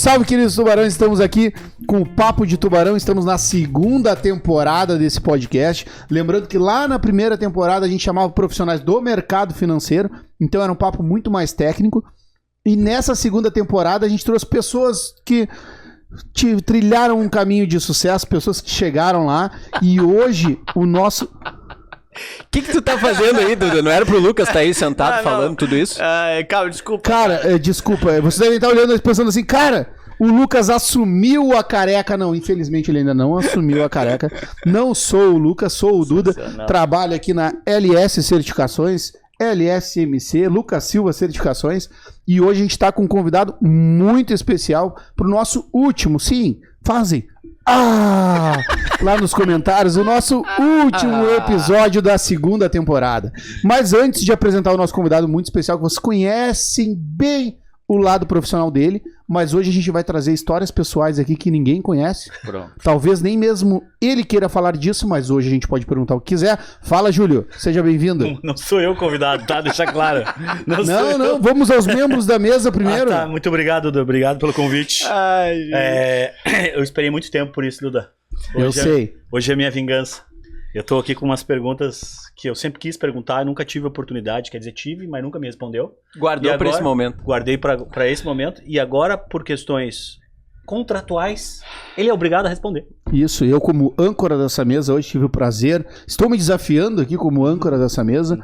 salve, queridos tubarões. Estamos aqui com o Papo de Tubarão. Estamos na segunda temporada desse podcast. Lembrando que lá na primeira temporada a gente chamava profissionais do mercado financeiro. Então era um papo muito mais técnico. E nessa segunda temporada a gente trouxe pessoas que trilharam um caminho de sucesso, pessoas que chegaram lá. E hoje o nosso... O que tu tá fazendo aí, Duda? Não era pro Lucas estar aí sentado falando tudo isso? Calma, desculpa. Cara, desculpa. Vocês devem estar olhando e pensando assim, cara, o Lucas assumiu a careca. Não, infelizmente ele ainda não assumiu a careca. Não sou o Lucas, sou o Duda. Trabalho aqui na LS Certificações, LSMC, Lucas Silva Certificações. E hoje a gente tá com um convidado muito especial pro nosso último, sim, fazem... lá nos comentários, o nosso último episódio da segunda temporada. Mas antes de apresentar o nosso convidado muito especial, que vocês conhecem bem o lado profissional dele, mas hoje a gente vai trazer histórias pessoais aqui que ninguém conhece. Pronto. Talvez nem mesmo ele queira falar disso, mas hoje a gente pode perguntar o que quiser. Fala, Júlio, seja bem-vindo. Não sou eu convidado, tá? Deixa claro. Não, vamos aos membros da mesa primeiro. Tá, muito obrigado, Duda. Obrigado pelo convite. Eu esperei muito tempo por isso, Duda. Eu sei. Hoje é minha vingança. Eu tô aqui com umas perguntas que eu sempre quis perguntar, nunca tive oportunidade, quer dizer, tive, mas nunca me respondeu. Guardou para esse momento. Guardei para esse momento, e agora, por questões contratuais, ele é obrigado a responder. Isso, eu como âncora dessa mesa, hoje tive o prazer, estou me desafiando aqui como âncora dessa mesa,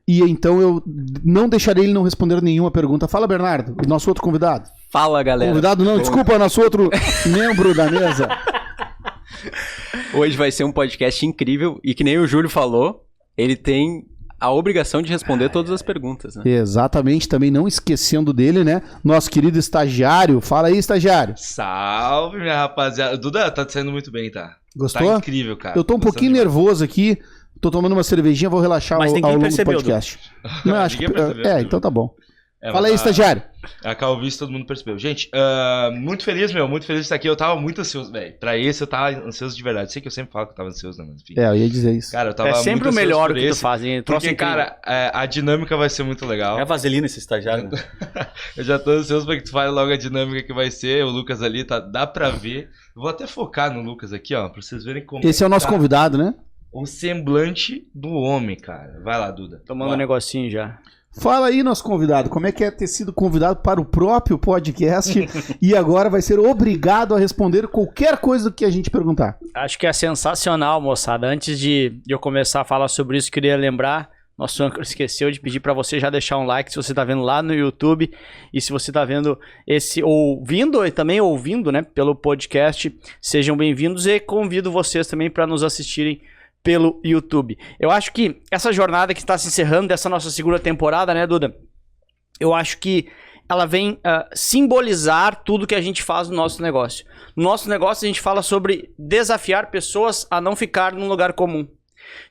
e então eu não deixarei ele não responder nenhuma pergunta. Fala, Bernardo, o nosso outro convidado. Fala, galera. Convidado não, desculpa, nosso outro membro da mesa. Hoje vai ser um podcast incrível e que nem o Júlio falou, ele tem a obrigação de responder todas as perguntas, né? Exatamente, também não esquecendo dele, né? Nosso querido estagiário. Fala aí, estagiário. Salve, minha rapaziada. Duda, tá saindo muito bem, tá? Gostou? Tá incrível, cara. Eu tô um pouquinho nervoso aqui, tô tomando uma cervejinha, vou relaxar ao longo do podcast. Não, acho que... então tá bom. Fala aí, estagiário. A calvície todo mundo percebeu. Gente, muito feliz de estar aqui. Eu tava muito ansioso, velho. Pra esse eu tava ansioso de verdade. Sei que eu sempre falo que eu tava ansioso, né? Mas enfim. Eu ia dizer isso. Cara, eu tava sempre muito o melhor o que tu faz, hein? Porque, cara, a dinâmica vai ser muito legal. É vaselina esse estagiário. Eu já tô ansioso pra que tu fale logo a dinâmica que vai ser. O Lucas ali, dá pra ver. Eu vou até focar no Lucas aqui, ó, pra vocês verem como... Esse é o nosso convidado, né? O semblante do homem, cara. Vai lá, Duda. Tomando um negocinho já. Fala aí, nosso convidado, como é que é ter sido convidado para o próprio podcast e agora vai ser obrigado a responder qualquer coisa que a gente perguntar? Acho que é sensacional, moçada. Antes de eu começar a falar sobre isso, queria lembrar, nosso âncora esqueceu de pedir para você já deixar um like se você está vendo lá no YouTube e se você está vendo ouvindo e também ouvindo, né, pelo podcast, sejam bem-vindos e convido vocês também para nos assistirem pelo YouTube. Eu acho que essa jornada que está se encerrando dessa nossa segunda temporada, né, Duda? Eu acho que ela vem simbolizar tudo que a gente faz no nosso negócio. No nosso negócio a gente fala sobre desafiar pessoas a não ficar num lugar comum.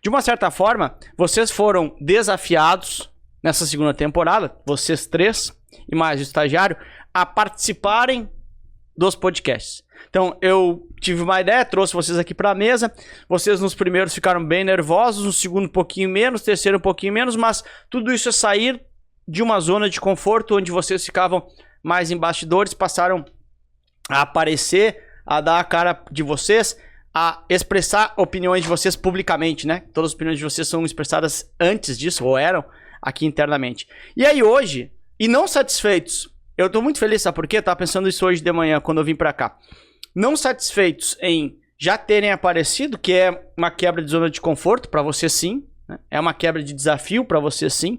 De uma certa forma, vocês foram desafiados nessa segunda temporada, vocês três e mais o estagiário, a participarem dos podcasts. Então, eu tive uma ideia, trouxe vocês aqui para a mesa. Vocês nos primeiros ficaram bem nervosos, no segundo um pouquinho menos, terceiro um pouquinho menos, mas tudo isso é sair de uma zona de conforto onde vocês ficavam mais em bastidores, passaram a aparecer, a dar a cara de vocês, a expressar opiniões de vocês publicamente, né? Todas as opiniões de vocês são expressadas antes disso, ou eram, aqui internamente. E aí hoje, e não satisfeitos, eu tô muito feliz, sabe por quê? Eu tava pensando isso hoje de manhã, quando eu vim pra cá. Não satisfeitos em já terem aparecido, que é uma quebra de zona de conforto para você sim, né? É uma quebra de desafio para você sim.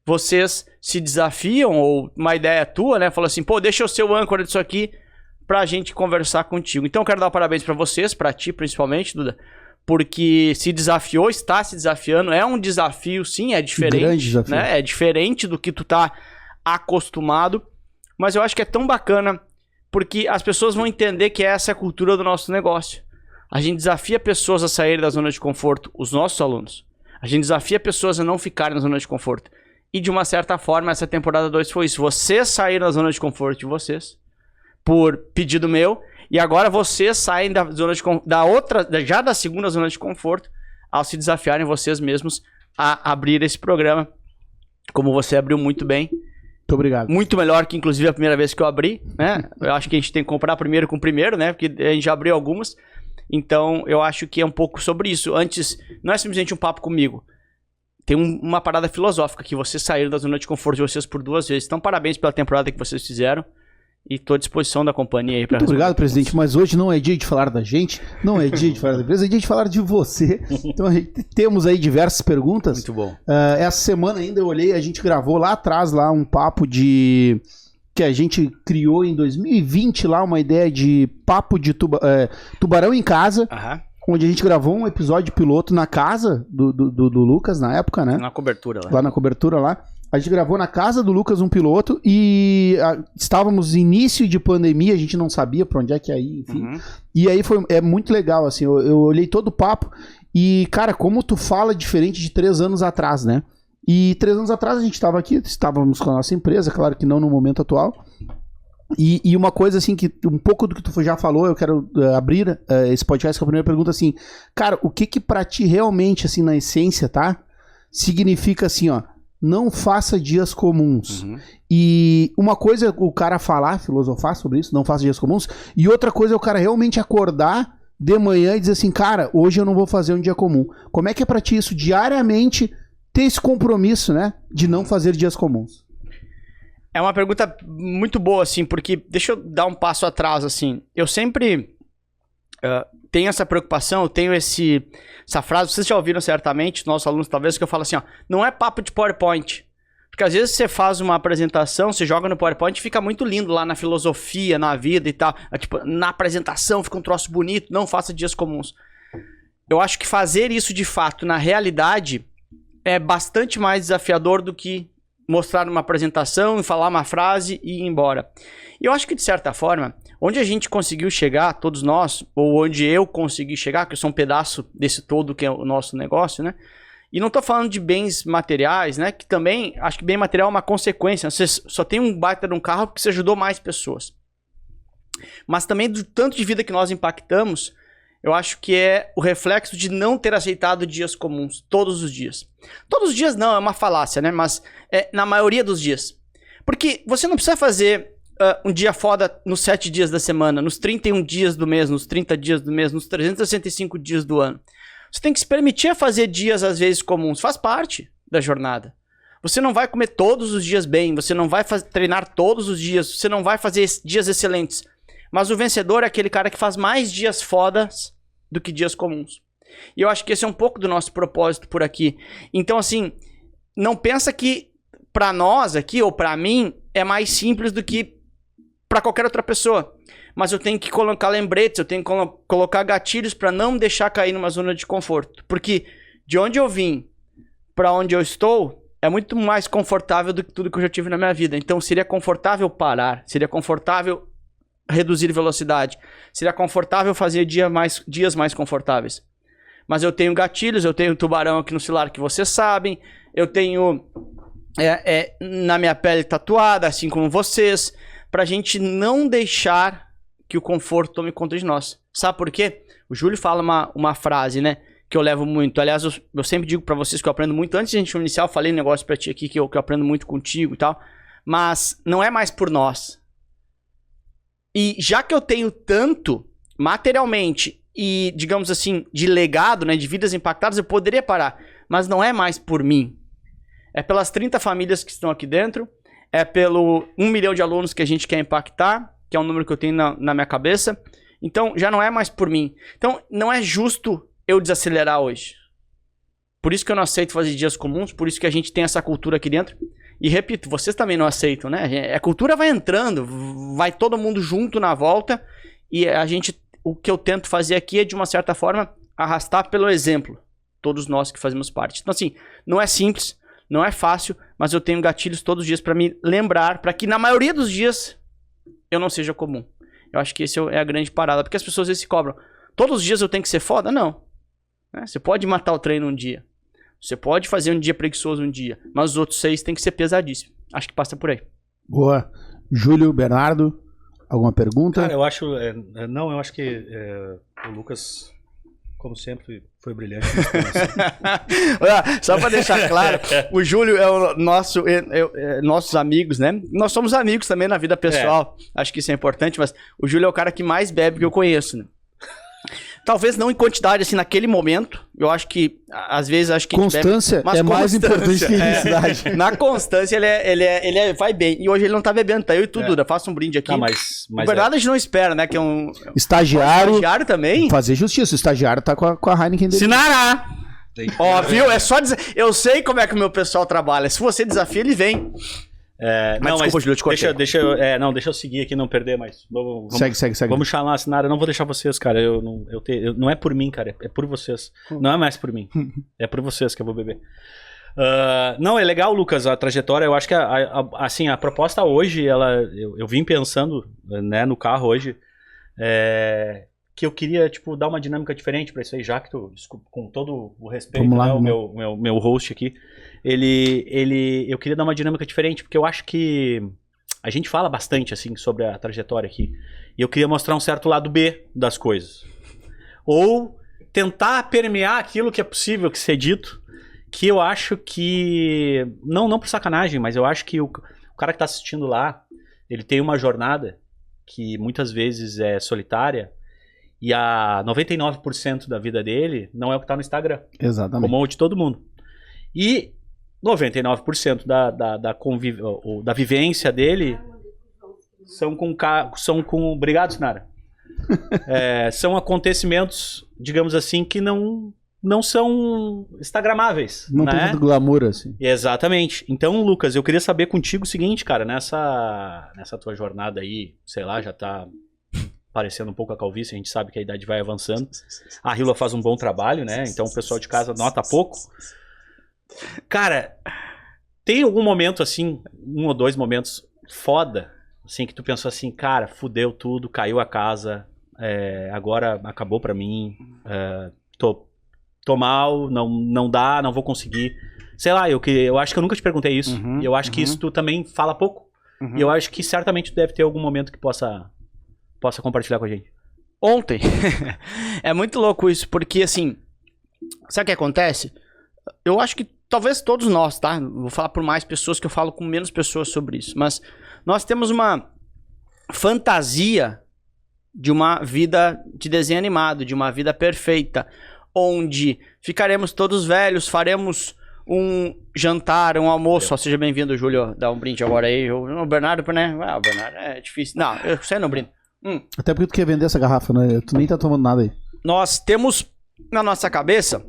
Vocês se desafiam, ou uma ideia tua, né? Fala assim, pô, deixa eu ser o âncora disso aqui pra gente conversar contigo. Então eu quero dar parabéns para vocês, para ti principalmente, Duda, porque se desafiou, está se desafiando, é um desafio sim, é diferente, grande desafio, né? É diferente do que tu tá acostumado, mas eu acho que é tão bacana porque as pessoas vão entender que essa é a cultura do nosso negócio. A gente desafia pessoas a saírem da zona de conforto, os nossos alunos. A gente desafia pessoas a não ficarem na zona de conforto. E de uma certa forma, essa temporada 2 foi isso. Vocês saíram da zona de conforto de vocês, por pedido meu, e agora vocês saem da zona de já da segunda zona de conforto, ao se desafiarem vocês mesmos a abrir esse programa, como você abriu muito bem. Muito obrigado. Muito melhor que, inclusive, a primeira vez que eu abri, né? Eu acho que a gente tem que comprar primeiro com o primeiro, né? Porque a gente já abriu algumas. Então, eu acho que é um pouco sobre isso. Antes, não é simplesmente um papo comigo. Tem uma parada filosófica, que vocês saíram da zona de conforto de vocês por 2 vezes. Então, parabéns pela temporada que vocês fizeram. E tô à disposição da companhia aí. Muito obrigado, presidente. Mas hoje não é dia de falar da gente, não é dia de falar da empresa, é dia de falar de você. Então, temos aí diversas perguntas. Muito bom. Essa semana ainda eu olhei, a gente gravou lá atrás lá um papo de... que a gente criou em 2020 lá, uma ideia de papo de tubarão em casa. Aham. Onde a gente gravou um episódio piloto na casa do Lucas, na época, né? Na cobertura lá. Lá na cobertura lá. A gente gravou na casa do Lucas um piloto e estávamos início de pandemia, a gente não sabia pra onde é que ia ir, enfim. Uhum. E aí é muito legal, assim, eu olhei todo o papo e, cara, como tu fala diferente de 3 anos atrás, né? E 3 anos atrás a gente estava aqui, estávamos com a nossa empresa, claro que não no momento atual. E uma coisa assim, que um pouco do que tu já falou, eu quero abrir esse podcast com a primeira pergunta assim, cara, o que pra ti realmente, assim, na essência, tá? Significa assim, ó, não faça dias comuns. Uhum. E uma coisa é o cara falar, filosofar sobre isso, não faça dias comuns, e outra coisa é o cara realmente acordar de manhã e dizer assim, cara, hoje eu não vou fazer um dia comum. Como é que é pra ti isso, diariamente, ter esse compromisso, né, de não fazer dias comuns? É uma pergunta muito boa, assim, porque deixa eu dar um passo atrás, assim. Eu sempre tenho essa preocupação, eu tenho essa frase, vocês já ouviram certamente, nossos alunos talvez, que eu falo assim, ó, não é papo de PowerPoint. Porque às vezes você faz uma apresentação, você joga no PowerPoint e fica muito lindo lá na filosofia, na vida e tal. Tipo, na apresentação fica um troço bonito, não faça dias comuns. Eu acho que fazer isso de fato na realidade é bastante mais desafiador do que mostrar uma apresentação e falar uma frase e ir embora. E eu acho que, de certa forma, onde a gente conseguiu chegar, todos nós, ou onde eu consegui chegar, que eu sou um pedaço desse todo que é o nosso negócio, né? E não tô falando de bens materiais, né? Que também, acho que bem material é uma consequência. Você só tem um baita de um carro porque você ajudou mais pessoas. Mas também do tanto de vida que nós impactamos, eu acho que é o reflexo de não ter aceitado dias comuns, todos os dias. Todos os dias não, é uma falácia, né? Mas na maioria dos dias. Porque você não precisa fazer um dia foda nos 7 dias da semana, nos 31 dias do mês, nos 30 dias do mês, nos 365 dias do ano. Você tem que se permitir fazer dias, às vezes, comuns. Faz parte da jornada. Você não vai comer todos os dias bem, você não vai treinar todos os dias, você não vai fazer dias excelentes. Mas o vencedor é aquele cara que faz mais dias fodas do que dias comuns. E eu acho que esse é um pouco do nosso propósito por aqui. Então, assim, não pensa que pra nós aqui, ou pra mim, é mais simples do que pra qualquer outra pessoa. Mas eu tenho que colocar lembretes, eu tenho que colocar gatilhos pra não deixar cair numa zona de conforto. Porque de onde eu vim pra onde eu estou é muito mais confortável do que tudo que eu já tive na minha vida. Então seria confortável parar, seria confortável reduzir velocidade, seria confortável fazer dias mais confortáveis. Mas eu tenho gatilhos, eu tenho tubarão aqui no celular que vocês sabem, eu tenho na minha pele tatuada, assim como vocês, pra gente não deixar que o conforto tome conta de nós. Sabe por quê? O Júlio fala uma frase, né, que eu levo muito. Aliás, eu sempre digo pra vocês que eu aprendo muito. Antes de a gente iniciar, eu falei um negócio pra ti aqui que eu aprendo muito contigo e tal. Mas não é mais por nós. E já que eu tenho tanto materialmente e, digamos assim, de legado, né, de vidas impactadas, eu poderia parar. Mas não é mais por mim. É pelas 30 famílias que estão aqui dentro. É pelo 1 milhão de alunos que a gente quer impactar, que é um número que eu tenho na minha cabeça. Então, já não é mais por mim. Então, não é justo eu desacelerar hoje. Por isso que eu não aceito fazer dias comuns, por isso que a gente tem essa cultura aqui dentro. E repito, vocês também não aceitam, né? A cultura vai entrando, vai todo mundo junto na volta. E o que eu tento fazer aqui é, de uma certa forma, arrastar pelo exemplo. Todos nós que fazemos parte. Então, assim, não é simples, não é fácil, mas eu tenho gatilhos todos os dias para me lembrar, para que na maioria dos dias eu não seja comum. Eu acho que esse é a grande parada, porque as pessoas às vezes se cobram. Todos os dias eu tenho que ser foda? Não. Você pode matar o treino um dia. Você pode fazer um dia preguiçoso um dia. Mas os outros 6 tem que ser pesadíssimo. Acho que passa por aí. Boa. Júlio, Bernardo, alguma pergunta? Cara, eu acho... eu acho que o Lucas como sempre, foi brilhante. Olha, só pra deixar claro, o Júlio é o nosso, nossos amigos, né? Nós somos amigos também na vida pessoal. Acho que isso é importante, mas o Júlio é o cara que mais bebe que eu conheço, né? Talvez não em quantidade, assim, naquele momento. Eu acho que, às vezes, acho que constância bebe, é mais importante que intensidade. Na constância, ele vai bem. E hoje ele não tá bebendo, tá? Eu e tu, Duda, faça um brinde aqui. Não, mas na verdade, a gente não espera, né? Que é um... Estagiário também. Fazer justiça. O estagiário tá com a Heineken dele. Sinará! Ó, viu? É só dizer... Eu sei como é que o meu pessoal trabalha. Se você desafia, ele vem. Mas desculpa, Júlio, te cortei. Deixa eu seguir aqui, não perder, mas... Segue. Vamos chamar a Sinara, eu não vou deixar vocês, cara. Não é por mim, cara, é por vocês. Não é mais por mim. É por vocês que eu vou beber. Não, é legal, Lucas, a trajetória. Eu acho que assim, a proposta hoje, eu vim pensando, né, no carro hoje, que eu queria, tipo, dar uma dinâmica diferente pra isso aí, já que tu, com todo o respeito, né, o meu host aqui, eu queria dar uma dinâmica diferente, porque eu acho que a gente fala bastante, assim, sobre a trajetória aqui, e eu queria mostrar um certo lado B das coisas. Ou tentar permear aquilo que é possível que ser dito, que eu acho que, não por sacanagem, mas eu acho que o cara que tá assistindo lá, ele tem uma jornada que muitas vezes é solitária, e a 99% da vida dele não é o que tá no Instagram. Exatamente. Como o de todo mundo. E 99% da vivência dele são com... Obrigado, Sinara. São acontecimentos, digamos assim, que não são instagramáveis. Não tem muito glamour, assim. Exatamente. Então, Lucas, eu queria saber contigo o seguinte, cara, nessa tua jornada aí, sei lá, já tá parecendo um pouco a calvície, a gente sabe que a idade vai avançando. A Hila faz um bom trabalho, né? Então o pessoal de casa nota pouco. Cara, tem algum momento assim, 1 ou 2 momentos foda, assim, que tu pensou assim, cara, fudeu tudo, caiu a casa, agora acabou pra mim, tô mal, não dá, não vou conseguir. Sei lá, eu acho que eu nunca te perguntei isso. E eu acho que isso tu também fala pouco. E eu acho que certamente tu deve ter algum momento que possa compartilhar com a gente. Ontem. É muito louco isso, porque assim, sabe o que acontece? Eu acho que talvez todos nós, tá? Vou falar por mais pessoas, que eu falo com menos pessoas sobre isso, mas nós temos uma fantasia de uma vida de desenho animado, de uma vida perfeita, onde ficaremos todos velhos, faremos um jantar, um almoço. Seja bem-vindo, Júlio, dá um brinde agora aí. O Bernardo, né? O Bernardo é difícil. Não, eu sei não brindo. Até porque tu quer vender essa garrafa, né? Tu nem tá tomando nada aí. Nós temos na nossa cabeça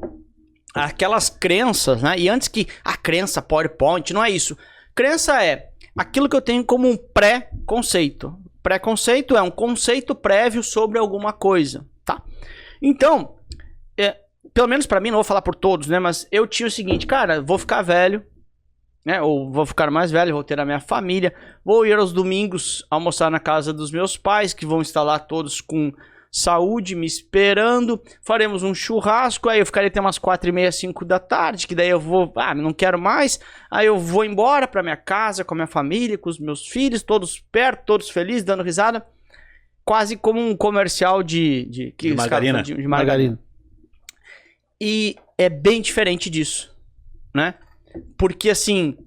aquelas crenças, né? E antes que a crença PowerPoint, não é isso. Crença é aquilo que eu tenho como um pré-conceito. Pré-conceito é um conceito prévio sobre alguma coisa, tá? Então, pelo menos pra mim, não vou falar por todos, né? Mas eu tinha o seguinte, cara, vou ficar velho, né? Ou vou ficar mais velho, vou ter a minha família, vou ir aos domingos almoçar na casa dos meus pais, que vão estar lá todos com saúde, me esperando, faremos um churrasco, aí eu ficarei até umas 4h30, 5 da tarde, que daí eu vou, não quero mais, aí eu vou embora pra minha casa, com a minha família, com os meus filhos, todos perto, todos felizes, dando risada, quase como um comercial de margarina. De margarina. E é bem diferente disso, né? Porque assim,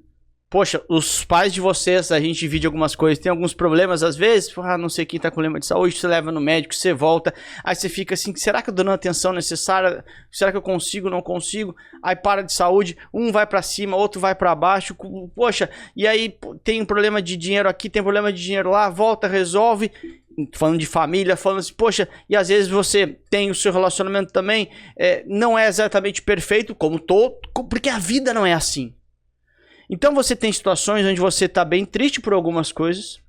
poxa, os pais de vocês, a gente divide algumas coisas, tem alguns problemas às vezes, não sei quem tá com problema de saúde, você leva no médico, você volta, aí você fica assim, será que eu tô dando a atenção necessária? Será que eu consigo, não consigo? Aí para de saúde, um vai pra cima, outro vai pra baixo, poxa, e aí tem um problema de dinheiro aqui, tem um problema de dinheiro lá, volta, resolve, falando de família, falando assim, poxa, e às vezes você tem o seu relacionamento também, não é exatamente perfeito, porque a vida não é assim. Então você tem situações onde você tá bem triste por algumas coisas,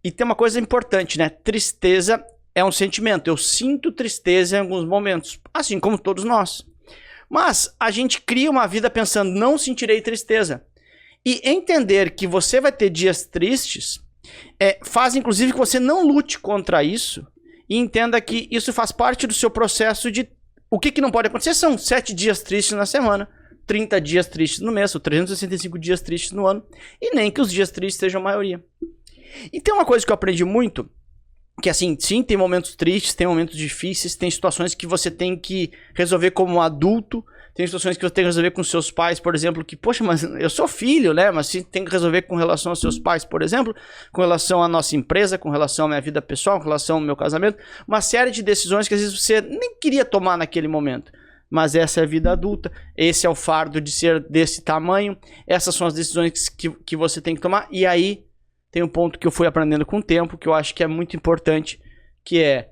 e tem uma coisa importante, né? Tristeza é um sentimento, eu sinto tristeza em alguns momentos, assim como todos nós. Mas a gente cria uma vida pensando, não sentirei tristeza. E entender que você vai ter dias tristes, faz inclusive que você não lute contra isso e entenda que isso faz parte do seu processo de... O que não pode acontecer são 7 dias tristes na semana, 30 dias tristes no mês, ou 365 dias tristes no ano, e nem que os dias tristes sejam a maioria. E tem uma coisa que eu aprendi muito, que assim, sim, tem momentos tristes, tem momentos difíceis, tem situações que você tem que resolver como um adulto, tem situações que você tem que resolver com seus pais, por exemplo, que, poxa, mas eu sou filho, né? Mas sim, tem que resolver com relação aos seus pais, por exemplo, com relação à nossa empresa, com relação à minha vida pessoal, com relação ao meu casamento, uma série de decisões que às vezes você nem queria tomar naquele momento. Mas essa é a vida adulta, esse é o fardo de ser desse tamanho, essas são as decisões que você tem que tomar, e aí tem um ponto que eu fui aprendendo com o tempo, que eu acho que é muito importante, que é,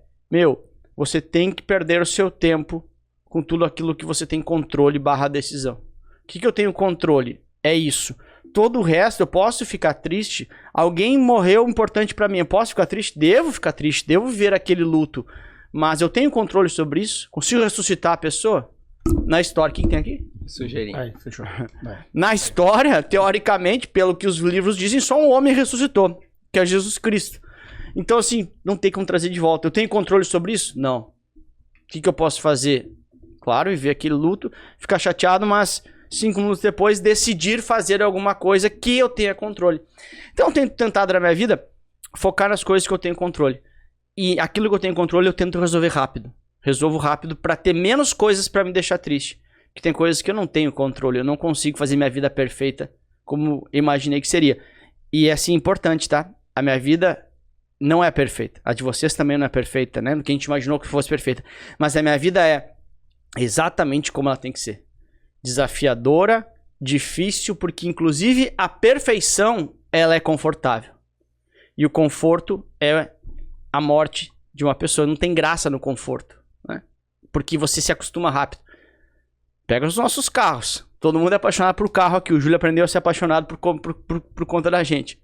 você tem que perder o seu tempo com tudo aquilo que você tem controle / decisão. O que eu tenho controle? É isso. Todo o resto, eu posso ficar triste, alguém morreu importante pra mim, eu posso ficar triste? Devo ficar triste, devo viver aquele luto, mas eu tenho controle sobre isso? Consigo ressuscitar a pessoa? Na história, o que tem aqui? Sugerinho. Aí, fechou. Vai. Na história, teoricamente, pelo que os livros dizem, só um homem ressuscitou, que é Jesus Cristo. Então, assim, não tem como trazer de volta. Eu tenho controle sobre isso? Não. O que eu posso fazer? Claro, viver aquele luto, ficar chateado, mas 5 minutos depois decidir fazer alguma coisa que eu tenha controle. Então, eu tenho tentado na minha vida focar nas coisas que eu tenho controle. E aquilo que eu tenho controle, eu tento resolver rápido. Resolvo rápido para ter menos coisas para me deixar triste. Porque tem coisas que eu não tenho controle, eu não consigo fazer minha vida perfeita como imaginei que seria. E é assim importante, tá? A minha vida não é perfeita. A de vocês também não é perfeita, né? Que a gente imaginou que fosse perfeita. Mas a minha vida é exatamente como ela tem que ser. Desafiadora, difícil, porque inclusive a perfeição, ela é confortável. E o conforto é a morte de uma pessoa. Não tem graça no conforto, né? Porque você se acostuma rápido. Pega os nossos carros. Todo mundo é apaixonado por carro aqui. O Júlio aprendeu a ser apaixonado por conta da gente.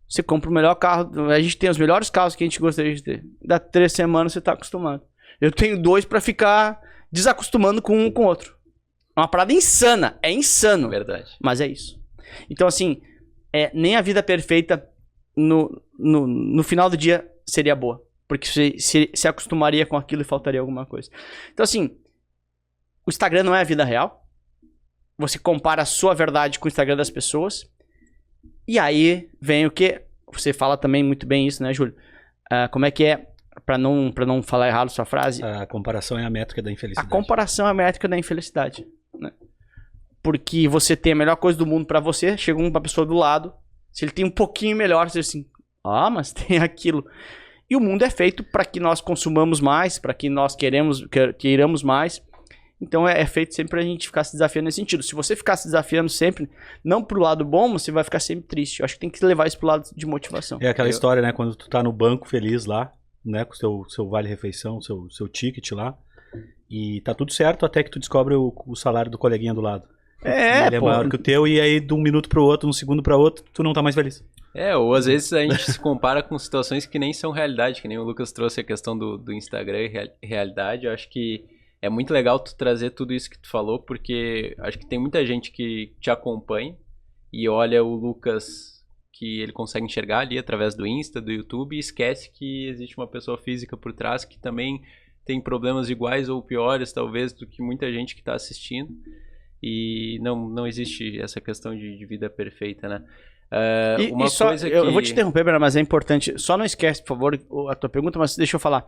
Você compra o melhor carro. A gente tem os melhores carros que a gente gostaria de ter. Dá 3 semanas você tá acostumado. Eu tenho 2 pra ficar desacostumando com um com o outro. É uma parada insana. É insano. Verdade. Mas é isso. Então, assim, nem a vida perfeita no final do dia seria boa. Porque você se acostumaria com aquilo e faltaria alguma coisa. Então, assim, o Instagram não é a vida real. Você compara a sua verdade com o Instagram das pessoas. E aí vem o que... Você fala também muito bem isso, né, Júlio? Como é que é? Pra não falar errado sua frase. A comparação é a métrica da infelicidade. A comparação é a métrica da infelicidade, né? Porque você tem a melhor coisa do mundo pra você, chega uma pessoa do lado, se ele tem um pouquinho melhor, você diz assim, mas tem aquilo. E o mundo é feito para que nós consumamos mais, para que nós queiramos mais. Então é feito sempre pra gente ficar se desafiando nesse sentido. Se você ficar se desafiando sempre, não pro lado bom, você vai ficar sempre triste. Eu acho que tem que levar isso pro lado de motivação. É aquela história, né? Quando tu tá no banco feliz lá, né? Com o seu vale-refeição, seu ticket lá. E tá tudo certo até que tu descobre o salário do coleguinha do lado. Ele é maior que o teu e aí de um minuto pro outro, um segundo pra outro, tu não tá mais feliz. Ou às vezes a gente se compara com situações que nem são realidade, que nem o Lucas trouxe a questão do Instagram e realidade. Eu acho que é muito legal tu trazer tudo isso que tu falou, porque acho que tem muita gente que te acompanha e olha o Lucas que ele consegue enxergar ali através do Insta, do YouTube, e esquece que existe uma pessoa física por trás que também tem problemas iguais ou piores, talvez, do que muita gente que está assistindo. E não existe essa questão de vida perfeita, né? Eu vou te interromper, Bernardo, mas é importante. Só não esquece, por favor, a tua pergunta, mas deixa eu falar.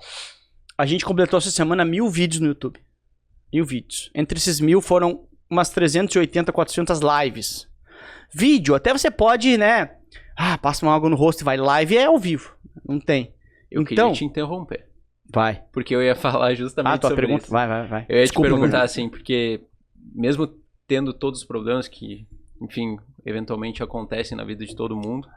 A gente completou essa semana 1000 vídeos no YouTube. 1000 vídeos. Entre esses 1000 foram umas 380, 400 lives. Vídeo, até você pode, né? Passa uma água no rosto e vai. Live é ao vivo. Não tem. Eu queria te interromper. Vai. Porque eu ia falar justamente tua sobre pergunta? isso. Vai. Eu ia te perguntar assim, porque mesmo tendo todos os problemas que, enfim, eventualmente acontecem na vida de todo mundo,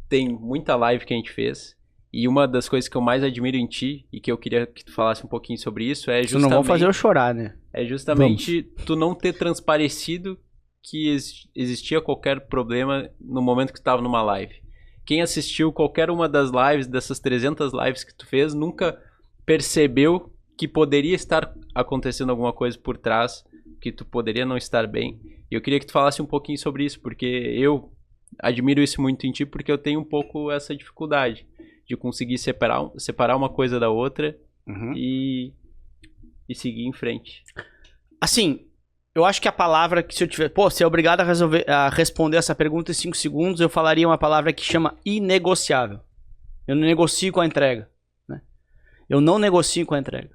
tem muita live que a gente fez. E uma das coisas que eu mais admiro em ti, e que eu queria que tu falasse um pouquinho sobre isso, é justamente... Não vão fazer eu chorar, né? É justamente tu não ter transparecido que existia qualquer problema no momento que tu estava numa live. Quem assistiu qualquer uma das lives, dessas 300 lives que tu fez, nunca percebeu que poderia estar acontecendo alguma coisa por trás, que tu poderia não estar bem. E eu queria que tu falasse um pouquinho sobre isso, porque eu admiro isso muito em ti, porque eu tenho um pouco essa dificuldade de conseguir separar uma coisa da outra e seguir em frente. Assim, eu acho que a palavra que se eu tiver... se é obrigado a responder essa pergunta em 5 segundos, eu falaria uma palavra que chama inegociável. Eu não negocio com a entrega. Né? Eu não negocio com a entrega.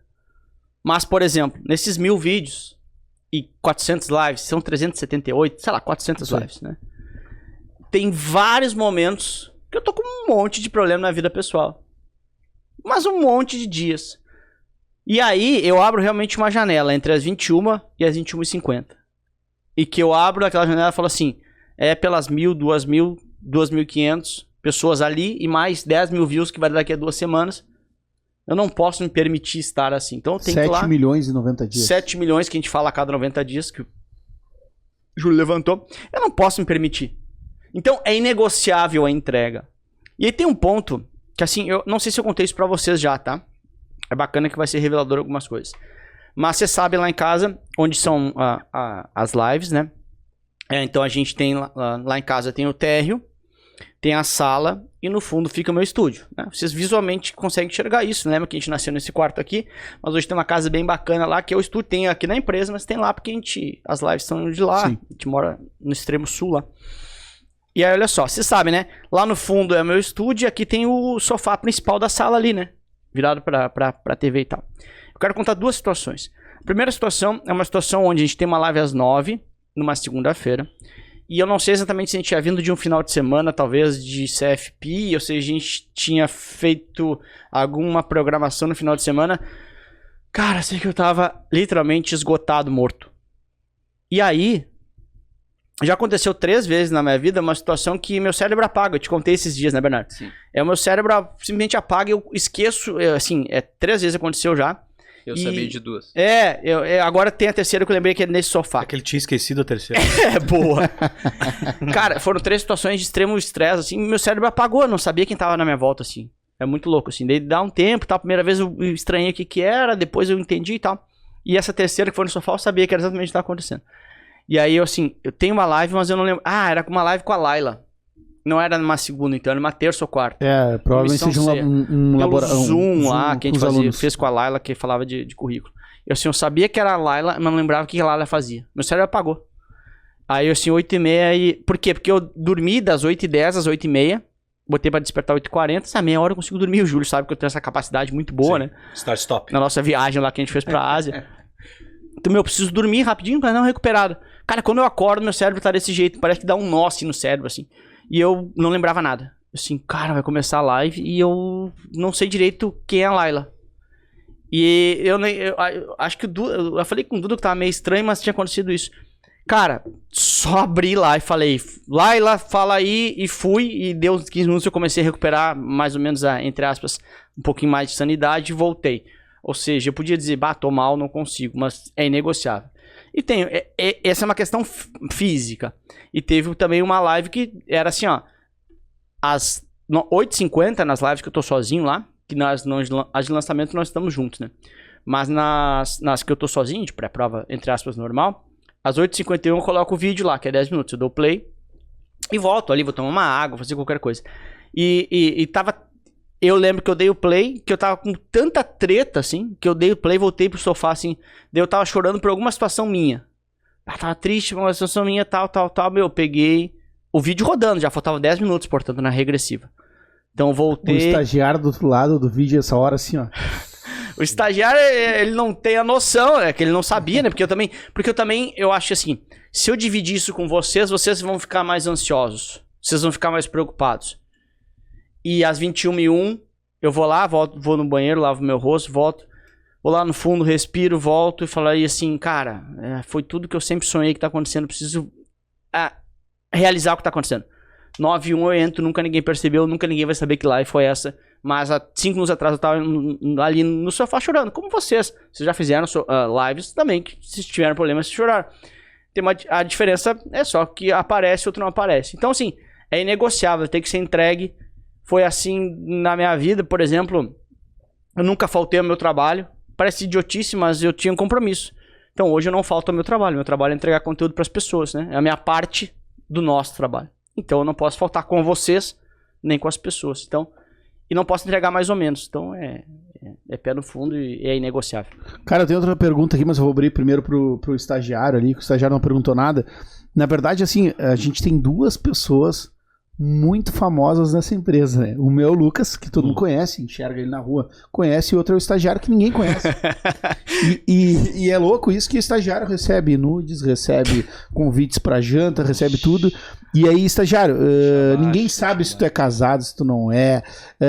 Mas, por exemplo, nesses 1000 vídeos e 400 lives, são 378, sei lá, 400 lives, né? Tem vários momentos que eu tô com um monte de problema na vida pessoal. Mas um monte de dias. E aí eu abro realmente uma janela entre as 21 e as 21h50. E que eu abro aquela janela e falo assim, é pelas 1.000, 2.000, 2.500 pessoas ali e mais 10.000 views que vai dar daqui a 2 semanas. Eu não posso me permitir estar assim. Então eu tenho 7 que lá... 7 milhões em 90 dias. 7 milhões que a gente fala a cada 90 dias, que o Júlio levantou. Eu não posso me permitir. Então é inegociável a entrega. E aí tem um ponto que assim, eu não sei se eu contei isso pra vocês já, tá? É bacana que vai ser revelador algumas coisas. Mas você sabe lá em casa, onde são as lives, né? Então a gente tem lá em casa tem o térreo, tem a sala e no fundo fica o meu estúdio. Né? Vocês visualmente conseguem enxergar isso. Lembra que a gente nasceu nesse quarto aqui, mas hoje tem uma casa bem bacana lá, que é o estúdio. Tem aqui na empresa, mas tem lá porque as lives são de lá. Sim. A gente mora no extremo sul lá. E aí, olha só, vocês sabem, né? Lá no fundo é o meu estúdio e aqui tem o sofá principal da sala ali, né? Virado pra TV e tal. Eu quero contar 2 situações. A primeira situação é uma situação onde a gente tem uma live às 9, numa segunda-feira. E eu não sei exatamente se a gente tinha vindo de um final de semana, talvez de CFP, ou seja, a gente tinha feito alguma programação no final de semana. Cara, sei que eu tava literalmente esgotado, morto. E aí, já aconteceu 3 vezes na minha vida uma situação que meu cérebro apaga. Eu te contei esses dias, né, Bernardo? Sim. O meu cérebro simplesmente apaga e eu esqueço, assim, 3 vezes aconteceu já. Eu sabia de 2. Agora tem a terceira que eu lembrei que é nesse sofá. É que ele tinha esquecido a terceira. Boa. Cara, foram 3 situações de extremo estresse, assim, meu cérebro apagou, eu não sabia quem tava na minha volta, assim. É muito louco, assim. Daí dá um tempo, tá? A primeira vez eu estranhei o que era, depois eu entendi e tal. E essa terceira que foi no sofá, eu sabia que era exatamente o que estava acontecendo. E aí, assim, eu tenho uma live, mas eu não lembro. Ah, era uma live com a Laila. Não era numa segunda, então, era uma terça ou quarta. Provavelmente seja um laboratório. Zoom lá, que a gente fez com a Laila, que falava de currículo. Eu, assim, eu sabia que era a Laila, mas não lembrava o que a Laila fazia. Meu cérebro apagou. Aí, assim, 8h30 e... Por quê? Porque eu dormi das 8h10 às 8h30, botei pra despertar 8h40, essa meia hora eu consigo dormir. O Júlio sabe que eu tenho essa capacidade muito boa, né? Start-stop. Na nossa viagem lá que a gente fez pra Ásia. Então, eu preciso dormir rapidinho pra dar uma recuperada. Cara, quando eu acordo, meu cérebro tá desse jeito. Parece que dá um nó assim no cérebro, assim. E eu não lembrava nada. Assim, cara, vai começar a live e eu não sei direito quem é a Laila. E eu acho que eu falei com o Duda que tava meio estranho, mas tinha acontecido isso. Cara, só abri lá e falei, Laila, fala aí, e fui. E deu uns 15 minutos eu comecei a recuperar mais ou menos, entre aspas, um pouquinho mais de sanidade e voltei. Ou seja, eu podia dizer, tô mal, não consigo, mas é inegociável. E essa é uma questão física. E teve também uma live que era assim, ó. Às 8h50, nas lives que eu tô sozinho lá, que as de lançamento nós estamos juntos, né? Mas nas que eu tô sozinho, de pré-prova, entre aspas, normal, às 8h51 eu coloco o vídeo lá, que é 10 minutos. Eu dou play e volto ali, vou tomar uma água, fazer qualquer coisa. E tava... Eu lembro que eu dei o play, que eu tava com tanta treta, assim, que eu dei o play, voltei pro sofá, assim, daí eu tava chorando por alguma situação minha. Tava triste por uma situação minha, tal, eu peguei o vídeo rodando, já faltava 10 minutos, portanto, na regressiva. Então eu voltei... O estagiário do outro lado do vídeo, essa hora, assim, ó. O estagiário, ele não tem a noção, é que ele não sabia, né, porque eu também, eu acho assim, se eu dividir isso com vocês vão ficar mais ansiosos, vocês vão ficar mais preocupados. E às 21h01, eu vou lá, vou no banheiro, lavo meu rosto, volto. Vou lá no fundo, respiro, volto e falo aí assim, cara, foi tudo que eu sempre sonhei que tá acontecendo, preciso realizar o que tá acontecendo. 9h01 eu entro, nunca ninguém percebeu, nunca ninguém vai saber que live foi essa. Mas há 5 minutos atrás eu tava ali no sofá chorando, como vocês. Vocês já fizeram lives também, que se tiveram problemas, se choraram. A diferença é só que aparece, outro não aparece. Então assim, é inegociável, tem que ser entregue. Foi assim na minha vida, por exemplo, eu nunca faltei ao meu trabalho. Parece idiotice, mas eu tinha um compromisso. Então hoje eu não falto ao meu trabalho. Meu trabalho é entregar conteúdo para as pessoas, né? É a minha parte do nosso trabalho. Então eu não posso faltar com vocês, nem com as pessoas. Então, e não posso entregar mais ou menos. Então é pé no fundo e é inegociável. Cara, eu tenho outra pergunta aqui, mas eu vou abrir primeiro pro estagiário ali, que o estagiário não perguntou nada. Na verdade, assim, a gente tem 2 pessoas muito famosas nessa empresa, né? O meu é o Lucas, que todo mundo conhece, enxerga ele na rua, conhece, e o outro é o estagiário que ninguém conhece. e é louco isso, que o estagiário recebe nudes, recebe convites pra janta, recebe tudo. E aí, estagiário, ninguém sabe se tu é casado, se tu não é,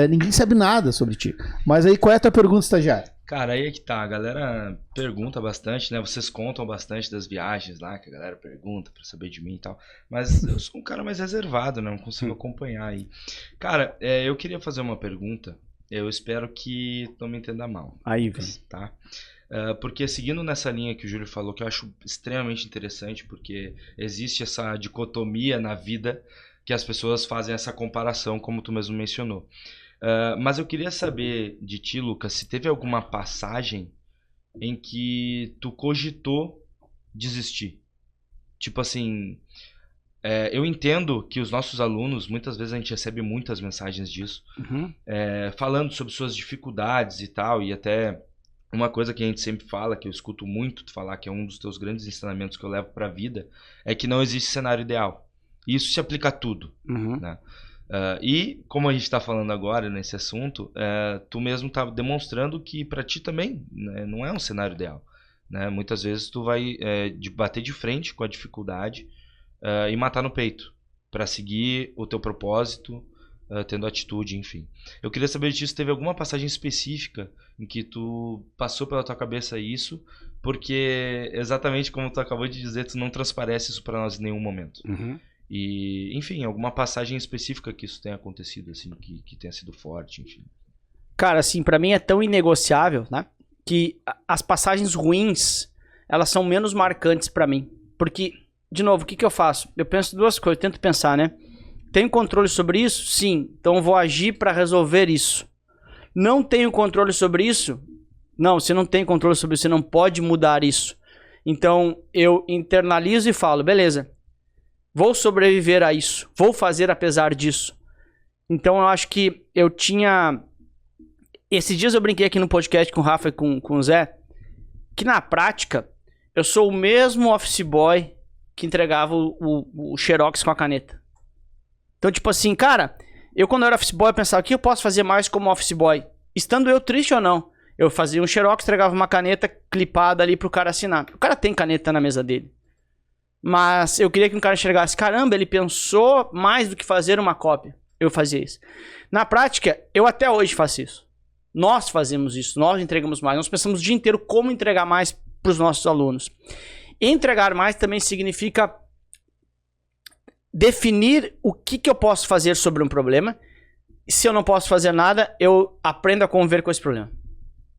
ninguém sabe nada sobre ti. Mas aí, qual é a tua pergunta, estagiário? Cara, aí é que tá, a galera pergunta bastante, né? Vocês contam bastante das viagens lá, que a galera pergunta pra saber de mim e tal. Mas eu sou um cara mais reservado, né? Não consigo acompanhar aí. Cara, eu queria fazer uma pergunta. Eu espero que não me entenda mal. Aí, vem. Tá? Porque seguindo nessa linha que o Júlio falou, que eu acho extremamente interessante, porque existe essa dicotomia na vida que as pessoas fazem essa comparação, como tu mesmo mencionou. Mas eu queria saber de ti, Lucas, se teve alguma passagem em que tu cogitou desistir. Tipo assim, eu entendo que os nossos alunos, muitas vezes a gente recebe muitas mensagens disso, falando sobre suas dificuldades e tal, e até uma coisa que a gente sempre fala, que eu escuto muito tu falar, que é um dos teus grandes ensinamentos que eu levo pra vida, é que não existe cenário ideal. E isso se aplica a tudo, né? E como a gente está falando agora nesse assunto, tu mesmo está demonstrando que para ti também, né, não é um cenário ideal, né? Muitas vezes tu vai bater de frente com a dificuldade e matar no peito para seguir o teu propósito, tendo atitude, enfim. Eu queria saber de ti se teve alguma passagem específica em que tu passou pela tua cabeça isso, porque exatamente como tu acabou de dizer, tu não transparece isso para nós em nenhum momento. E, enfim, alguma passagem específica que isso tenha acontecido, assim, que tenha sido forte, enfim. Cara, assim, pra mim é tão inegociável, né? Que as passagens ruins, elas são menos marcantes pra mim. Porque, de novo, o que eu faço? Eu penso duas coisas, eu tento pensar, né? Tenho controle sobre isso? Sim. Então eu vou agir pra resolver isso. Não tenho controle sobre isso? Não, você não tem controle sobre isso, você não pode mudar isso. Então eu internalizo e falo, beleza. Vou sobreviver a isso. Vou fazer apesar disso. Então eu acho que eu tinha... Esses dias eu brinquei aqui no podcast com o Rafa e com o Zé, que na prática eu sou o mesmo office boy que entregava o xerox com a caneta. Então tipo assim, cara, eu quando eu era office boy eu pensava, o que eu posso fazer mais como office boy? Estando eu triste ou não. Eu fazia um xerox, entregava uma caneta clipada ali pro cara assinar. O cara tem caneta na mesa dele. Mas eu queria que um cara enxergasse, caramba, ele pensou mais do que fazer uma cópia. Eu fazia isso. Na prática, eu até hoje faço isso. Nós fazemos isso, nós entregamos mais. Nós pensamos o dia inteiro como entregar mais para os nossos alunos. Entregar mais também significa definir o que eu posso fazer sobre um problema. Se eu não posso fazer nada, eu aprendo a conviver com esse problema.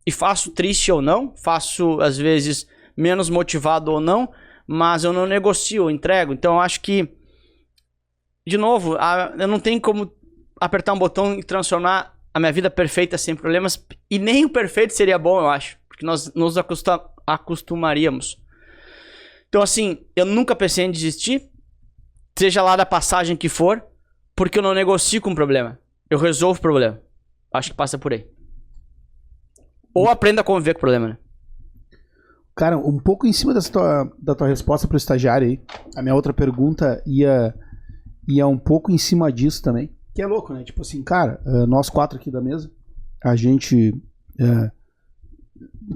E faço triste ou não, faço às vezes menos motivado ou não, mas eu não negocio, eu entrego. Então eu acho que, de novo, eu não tenho como apertar um botão e transformar a minha vida perfeita sem problemas. E nem o perfeito seria bom, eu acho. Porque nós nos acostumaríamos. Então assim, eu nunca pensei em desistir, seja lá da passagem que for, porque eu não negocio com o problema. Eu resolvo o problema. Acho que passa por aí. Ou aprenda a conviver com o problema, né? Cara, um pouco em cima da tua resposta pro estagiário aí, a minha outra pergunta ia um pouco em cima disso também. Que é louco, né? Tipo assim, cara, nós quatro aqui da mesa, a gente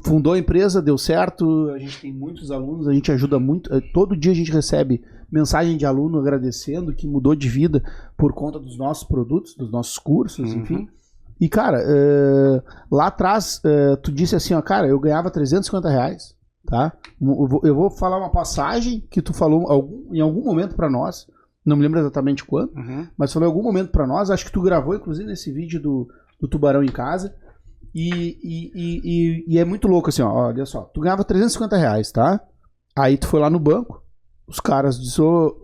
fundou a empresa, deu certo, a gente tem muitos alunos, a gente ajuda muito. Todo dia a gente recebe mensagem de aluno agradecendo que mudou de vida por conta dos nossos produtos, dos nossos cursos, enfim. E, cara, lá atrás, tu disse assim, ó, cara, eu ganhava R$350, tá? Eu vou falar uma passagem que tu falou em algum momento pra nós, não me lembro exatamente quando, mas falou em algum momento pra nós, acho que tu gravou, inclusive, nesse vídeo do Tubarão em Casa, e é muito louco, assim, ó, olha só, tu ganhava R$350, tá? Aí tu foi lá no banco, os caras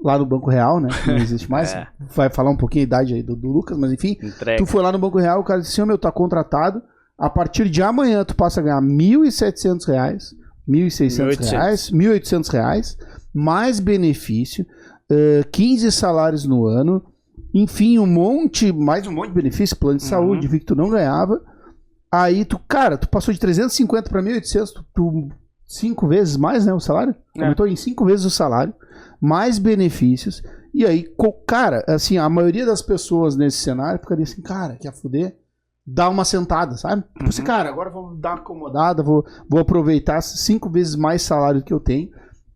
lá no Banco Real, né? Que não existe mais. Vai falar um pouquinho a idade aí do Lucas, mas enfim. Entrega. Tu foi lá no Banco Real, o cara disse assim, tá contratado. A partir de amanhã tu passa a ganhar R$1.700, R$1.600, R$1.800, mais benefício, 15 salários no ano, enfim, mais um monte de benefício, plano de saúde, vi que tu não ganhava. Aí tu passou de 350 para 1.800, tu 5 vezes mais, né, o salário? Aumentou em 5 vezes o salário, mais benefícios, E aí, cara, assim, a maioria das pessoas nesse cenário ficaria assim, cara, quer fuder? Dá uma sentada, sabe? Tipo assim, cara, agora eu vou dar uma acomodada, vou aproveitar 5 vezes mais salário que eu tenho.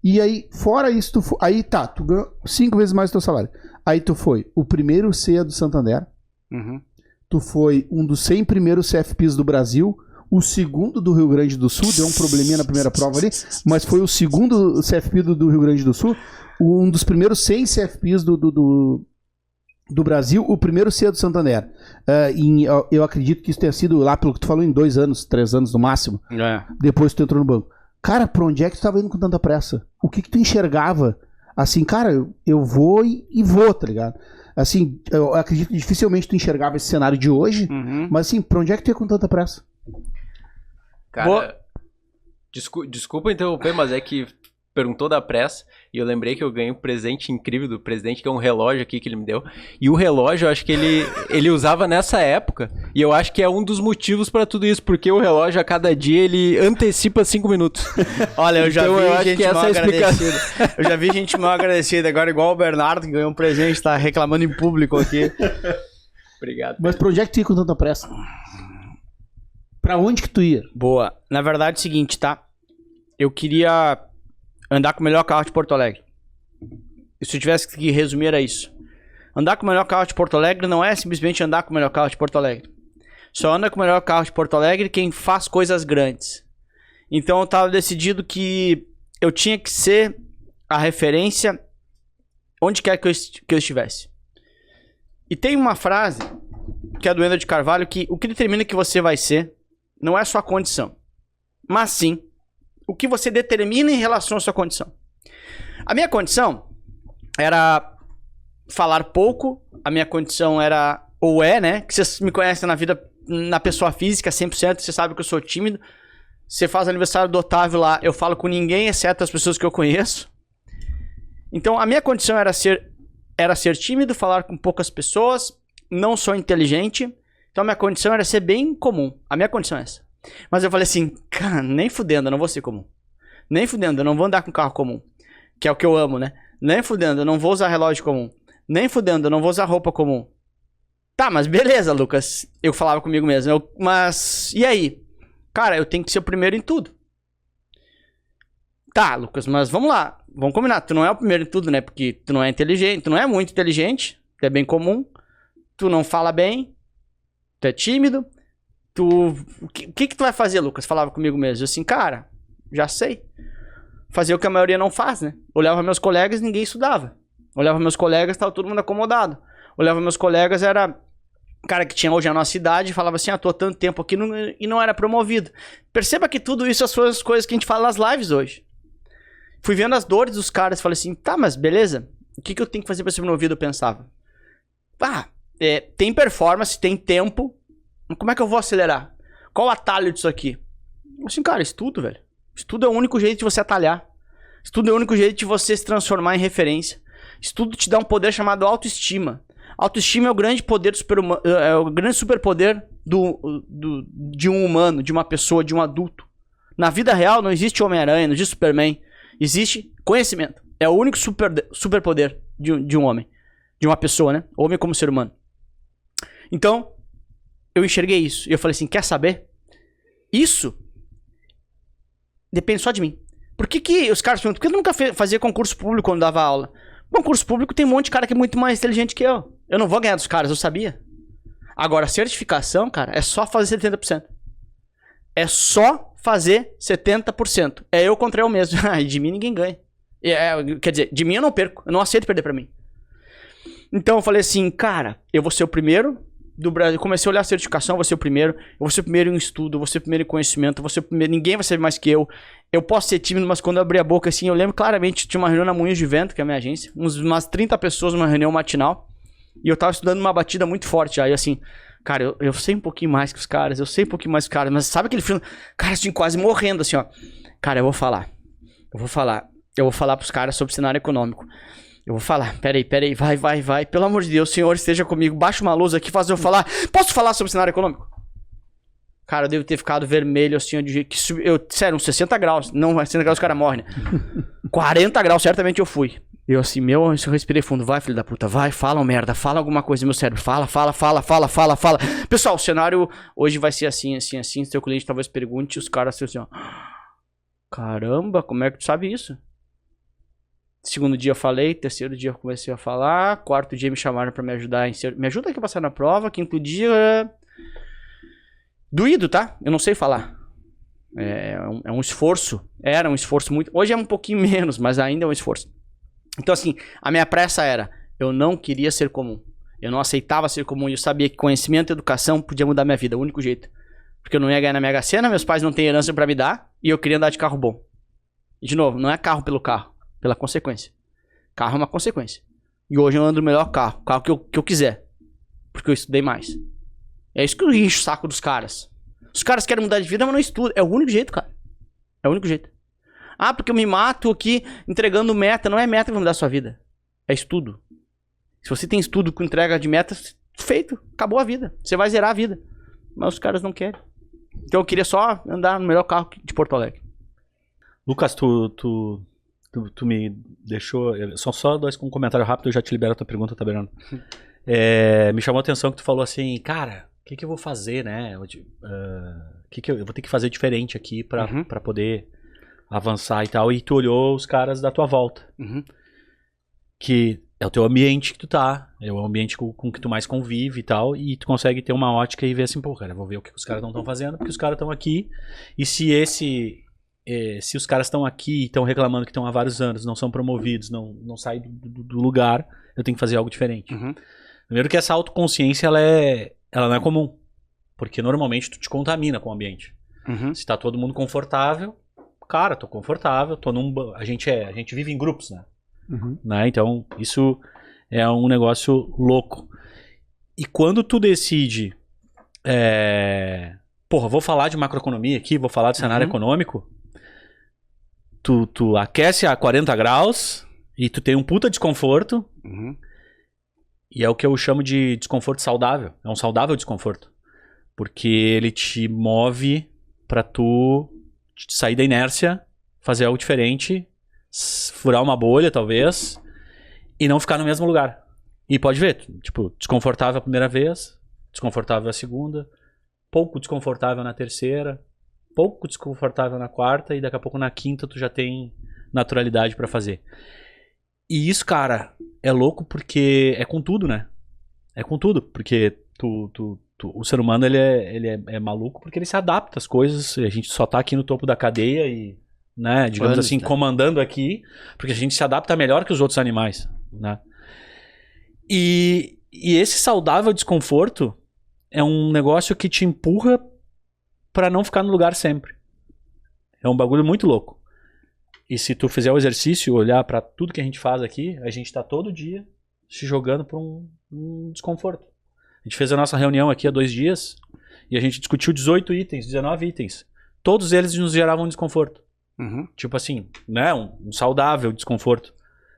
E aí, fora isso, aí tá, tu ganhou 5 vezes mais o teu salário. Aí tu foi o primeiro CEA do Santander, tu foi um dos 100 primeiros CFPs do Brasil, o segundo do Rio Grande do Sul, deu um probleminha na primeira prova ali, mas foi o segundo CFP do Rio Grande do Sul, um dos primeiros 100 CFPs do Brasil, o primeiro CEA do Santander. Eu acredito que isso tenha sido lá, pelo que tu falou, em 2 anos, 3 anos no máximo. Depois tu entrou no banco. Cara, pra onde é que tu tava indo com tanta pressa? O que tu enxergava? Assim, cara, eu vou e vou, tá ligado? Assim, eu acredito que dificilmente tu enxergava esse cenário de hoje, mas assim, pra onde é que tu ia com tanta pressa? Cara, desculpa interromper, mas é que perguntou da pressa e eu lembrei que eu ganhei um presente incrível do presidente, que é um relógio aqui que ele me deu. E o relógio, eu acho que ele usava nessa época, e eu acho que é um dos motivos pra tudo isso, porque o relógio a cada dia ele antecipa 5 minutos. Olha, eu já então, vi eu gente que essa mal é a explicação. agradecida. Eu já vi gente mal agradecida, agora igual o Bernardo, que ganhou um presente, tá reclamando em público aqui. Obrigado. Mas pra onde é que tu ia com tanta pressa? Pra onde que tu ia? Boa. Na verdade é o seguinte, tá? Eu queria andar com o melhor carro de Porto Alegre. E se eu tivesse que resumir, era isso. Andar com o melhor carro de Porto Alegre não é simplesmente andar com o melhor carro de Porto Alegre. Só anda com o melhor carro de Porto Alegre quem faz coisas grandes. Então eu tava decidido que eu tinha que ser a referência onde quer que eu estivesse. E tem uma frase, que é do Wendel de Carvalho, que o que determina que você vai ser não é sua condição, mas sim o que você determina em relação à sua condição. A minha condição era falar pouco, a minha condição era, ou é, né, que vocês me conhecem na vida, na pessoa física 100%, você sabe que eu sou tímido. Você faz aniversário do Otávio lá, eu falo com ninguém, exceto as pessoas que eu conheço. Então a minha condição era ser tímido, falar com poucas pessoas, não sou inteligente. Então a minha condição era ser bem comum. A minha condição é essa. Mas eu falei assim, cara, nem fudendo, eu não vou ser comum. Nem fudendo, eu não vou andar com carro comum. Que é o que eu amo, né? Nem fudendo, eu não vou usar relógio comum. Nem fudendo, eu não vou usar roupa comum. Tá, mas beleza, Lucas. Eu falava comigo mesmo. Mas, e aí? Cara, eu tenho que ser o primeiro em tudo. Tá, Lucas, mas vamos lá. Vamos combinar. Tu não é o primeiro em tudo, né? Porque tu não é inteligente. Tu não é muito inteligente. Tu é bem comum. Tu não fala bem. Tu é tímido. O que tu vai fazer, Lucas? Falava comigo mesmo. Eu assim, cara, já sei. Fazer o que a maioria não faz, né? Olhava meus colegas e ninguém estudava. Olhava meus colegas, tava todo mundo acomodado. Olhava meus colegas, era cara que tinha hoje a nossa idade, falava assim, tô há tanto tempo aqui e não era promovido. Perceba que tudo isso são as coisas que a gente fala nas lives hoje. Fui vendo as dores dos caras e falei assim, tá, mas beleza, o que eu tenho que fazer pra ser promovido? Eu pensava. Tem performance, tem tempo, como é que eu vou acelerar? Qual o atalho disso aqui? Eu assim, cara, estudo, velho. Estudo é o único jeito de você atalhar. Estudo é o único jeito de você se transformar em referência. Estudo te dá um poder chamado autoestima. Autoestima é o grande poder é o grande superpoder de um humano, de uma pessoa, de um adulto. Na vida real não existe Homem-Aranha, não existe Superman. Existe conhecimento. É o único superpoder de um homem. De uma pessoa, né? Homem como ser humano. Então, eu enxerguei isso. E eu falei assim, quer saber? Isso depende só de mim. Por que os caras perguntam, por que eu nunca fazia concurso público quando dava aula? Concurso público tem um monte de cara que é muito mais inteligente que eu. Eu não vou ganhar dos caras, eu sabia. Agora, certificação, cara, é só fazer 70%. É só fazer 70%. É eu contra eu mesmo. E de mim ninguém ganha. Quer dizer, de mim eu não perco. Eu não aceito perder pra mim. Então eu falei assim, cara, eu vou ser o primeiro do Brasil. Comecei a olhar a certificação, eu vou ser o primeiro. Eu vou ser o primeiro em estudo, eu vou ser o primeiro em conhecimento, eu vou ser o primeiro. Ninguém vai ser mais que eu. Eu posso ser tímido, mas quando eu abri a boca assim, eu lembro claramente, tinha uma reunião na Moinhos de Vento, que é a minha agência, umas 30 pessoas numa reunião matinal, e eu tava estudando uma batida muito forte. Aí assim, cara, eu sei um pouquinho mais que os caras, mas sabe aquele filme, cara, assim, quase morrendo, assim, ó. Cara, eu vou falar pros caras sobre o cenário econômico. Eu vou falar, peraí, vai, pelo amor de Deus, Senhor, esteja comigo, baixa uma luz aqui, faz eu falar, posso falar sobre o cenário econômico? Cara, eu devo ter ficado vermelho, assim, de jeito que sério, uns 60 graus, não, 60 graus o cara morre, né? 40 graus, certamente eu fui. Eu assim, eu respirei fundo. Vai, filho da puta, vai, fala merda, fala alguma coisa no meu cérebro. Fala. Pessoal, o cenário hoje vai ser assim. Se teu cliente talvez pergunte, os caras assim, ó. Caramba, como é que tu sabe isso? Segundo dia eu falei, terceiro dia eu comecei a falar, quarto dia me chamaram pra me ajudar. Me ajuda aqui a passar na prova, quinto dia... Doído, tá? Eu não sei falar. É um esforço. Era um esforço muito... Hoje é um pouquinho menos, mas ainda é um esforço. Então, assim, a minha pressa era... Eu não queria ser comum. Eu não aceitava ser comum. E eu sabia que conhecimento e educação podia mudar minha vida. O único jeito. Porque eu não ia ganhar na Mega Sena, meus pais não têm herança pra me dar. E eu queria andar de carro bom. E, de novo, não é carro pelo carro. Pela consequência. Carro é uma consequência. E hoje eu ando no melhor carro. Carro que eu quiser. Porque eu estudei mais. É isso que eu encho o saco dos caras. Os caras querem mudar de vida, mas não estudam. É o único jeito, cara. É o único jeito. Ah, porque eu me mato aqui entregando meta. Não é meta que vai mudar a sua vida. É estudo. Se você tem estudo com entrega de meta, feito. Acabou a vida. Você vai zerar a vida. Mas os caras não querem. Então eu queria só andar no melhor carro de Porto Alegre. Lucas, tu me deixou... Só dois com um comentário rápido, eu já te libero a tua pergunta, tá, Bernardo? Me chamou a atenção que tu falou assim, cara, o que eu vou fazer, né? Eu vou ter que fazer diferente aqui pra poder avançar e tal. E tu olhou os caras da tua volta. Que é o teu ambiente que tu tá, é o ambiente com que tu mais convive e tal. E tu consegue ter uma ótica e ver assim, pô, cara, vou ver o que os caras não estão fazendo, porque os caras estão aqui. E se os caras estão aqui e estão reclamando que estão há vários anos, não são promovidos, não saem do lugar, eu tenho que fazer algo diferente. Primeiro que essa autoconsciência, ela não é comum. Porque normalmente tu te contamina com o ambiente. Se tá todo mundo confortável, cara, tô confortável, a gente vive em grupos, né? Né? Então, isso é um negócio louco. E quando tu decide... vou falar de macroeconomia aqui, vou falar de cenário econômico... Tu aquece a 40 graus e tu tem um puta desconforto. E é o que eu chamo de desconforto saudável. É um saudável desconforto. Porque ele te move pra tu sair da inércia, fazer algo diferente, furar uma bolha, talvez, e não ficar no mesmo lugar. E pode ver, tipo, desconfortável a primeira vez, desconfortável a segunda, pouco desconfortável na terceira, pouco desconfortável na quarta, e daqui a pouco na quinta tu já tem naturalidade pra fazer. E isso, cara, é louco porque é com tudo, né? É com tudo, porque o ser humano ele é maluco porque ele se adapta às coisas, a gente só tá aqui no topo da cadeia e, né, digamos assim, comandando aqui, porque a gente se adapta melhor que os outros animais, né? E esse saudável desconforto é um negócio que te empurra pra não ficar no lugar sempre. É um bagulho muito louco. E se tu fizer o exercício, olhar pra tudo que a gente faz aqui, a gente tá todo dia se jogando pra um desconforto. A gente fez a nossa reunião aqui há 2 dias e a gente discutiu 18 itens, 19 itens. Todos eles nos geravam desconforto. Tipo assim, né? Um saudável desconforto.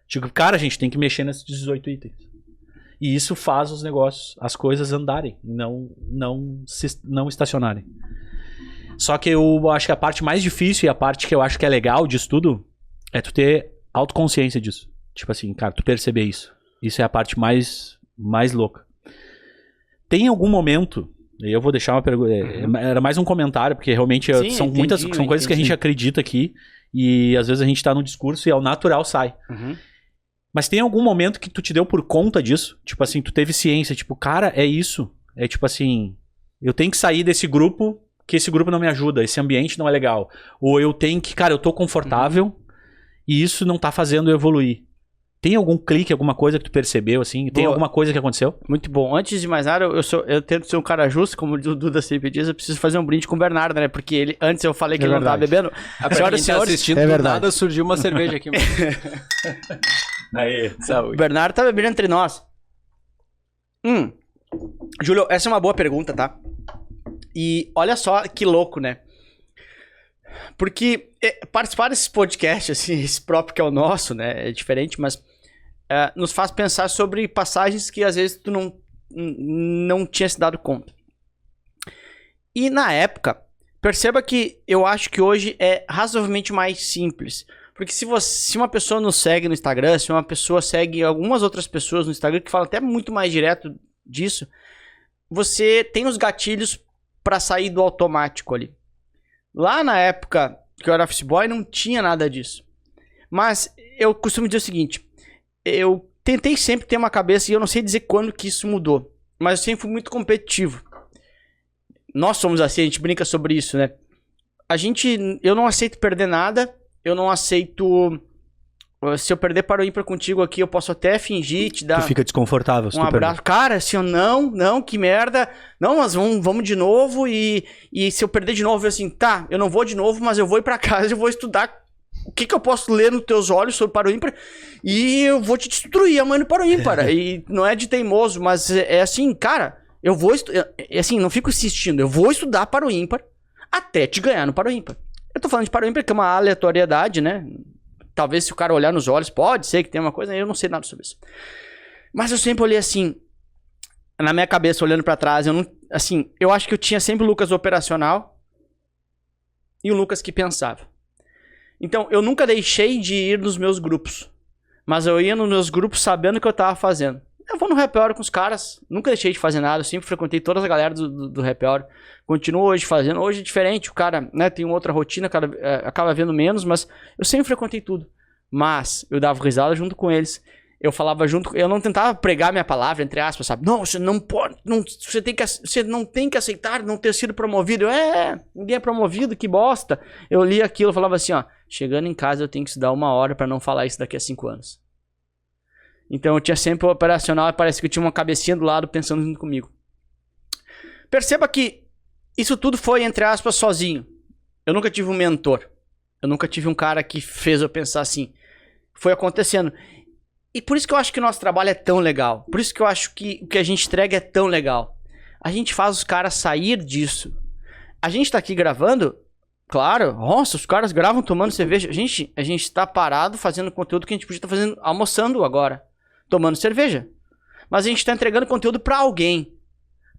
Tipo, cara, a gente tem que mexer nesses 18 itens. E isso faz os negócios, as coisas andarem, não estacionarem. Só que eu acho que a parte mais difícil e a parte que eu acho que é legal disso tudo é tu ter autoconsciência disso. Tipo assim, cara, tu perceber isso. Isso é a parte mais louca. Tem algum momento, e eu vou deixar uma pergunta, era mais um comentário, porque realmente são coisas que a gente acredita aqui, e às vezes a gente tá no discurso e ao natural sai. Mas tem algum momento que tu te deu por conta disso? Tipo assim, tu teve ciência, tipo, cara, é isso. É tipo assim, eu tenho que sair desse grupo, que esse grupo não me ajuda, esse ambiente não é legal. Ou eu tenho que, cara, eu tô confortável e isso não tá fazendo eu evoluir. Tem algum clique, alguma coisa que tu percebeu, assim? Tem alguma coisa que aconteceu? Muito bom. Antes de mais nada, eu tento ser um cara justo, como o Duda sempre diz, eu preciso fazer um brinde com o Bernardo, né? Porque antes eu falei que ele não tava bebendo. A senhora tá assistindo, do nada surgiu uma cerveja aqui. Aí, saúde. O Bernardo tá bebendo entre nós. Júlio, essa é uma boa pergunta, tá? E olha só que louco, né? Porque participar desses podcasts, assim, esse próprio que é o nosso, né? É diferente, mas nos faz pensar sobre passagens que às vezes tu não tinha se dado conta. E na época, perceba que eu acho que hoje é razoavelmente mais simples. Porque se uma pessoa nos segue no Instagram, se uma pessoa segue algumas outras pessoas no Instagram que falam até muito mais direto disso, você tem os gatilhos pra sair do automático ali. Lá na época que eu era office boy, não tinha nada disso. Mas eu costumo dizer o seguinte, eu tentei sempre ter uma cabeça, e eu não sei dizer quando que isso mudou, mas eu sempre fui muito competitivo. Nós somos assim, a gente brinca sobre isso, né? Eu não aceito perder nada, eu não aceito... Se eu perder para o ímpar contigo aqui, eu posso até fingir, te dar... Tu fica desconfortável se um abraço. Cara, assim, não, que merda. Não, mas vamos de novo e se eu perder de novo, eu assim, tá, eu não vou de novo, mas eu vou ir pra casa, eu vou estudar o que eu posso ler nos teus olhos sobre para o ímpar e eu vou te destruir amanhã no para o ímpar. E não é de teimoso, mas é assim, cara, eu vou assim, não fico insistindo, eu vou estudar para o ímpar até te ganhar no para o ímpar. Eu tô falando de para o ímpar que é uma aleatoriedade, né? Talvez se o cara olhar nos olhos, pode ser que tenha uma coisa, eu não sei nada sobre isso. Mas eu sempre olhei assim, na minha cabeça, olhando pra trás, eu acho que eu tinha sempre o Lucas operacional e o Lucas que pensava. Então, eu nunca deixei de ir nos meus grupos, mas eu ia nos meus grupos sabendo o que eu tava fazendo. Eu vou no happy hour com os caras, nunca deixei de fazer nada, eu sempre frequentei todas as galera do happy hour, continuo hoje fazendo, hoje é diferente, o cara, né, tem outra rotina, acaba vendo menos, mas eu sempre frequentei tudo. Mas eu dava risada junto com eles, eu falava junto, eu não tentava pregar minha palavra, entre aspas, sabe? Não, você não pode, você não tem que aceitar não ter sido promovido. Ninguém é promovido, que bosta. Eu li aquilo, eu falava assim, ó, chegando em casa eu tenho que estudar 1 hora pra não falar isso daqui a 5 anos. Então eu tinha sempre o operacional e parece que eu tinha uma cabecinha do lado pensando junto comigo. Perceba que isso tudo foi, entre aspas, sozinho. Eu nunca tive um mentor. Eu nunca tive um cara que fez eu pensar assim. Foi acontecendo. E por isso que eu acho que o nosso trabalho é tão legal. Por isso que eu acho que o que a gente entrega é tão legal. A gente faz os caras sair disso. A gente tá aqui gravando, claro, nossa, os caras gravam tomando cerveja. A gente tá parado fazendo conteúdo que a gente podia estar fazendo, almoçando agora. Tomando cerveja. Mas a gente tá entregando conteúdo pra alguém.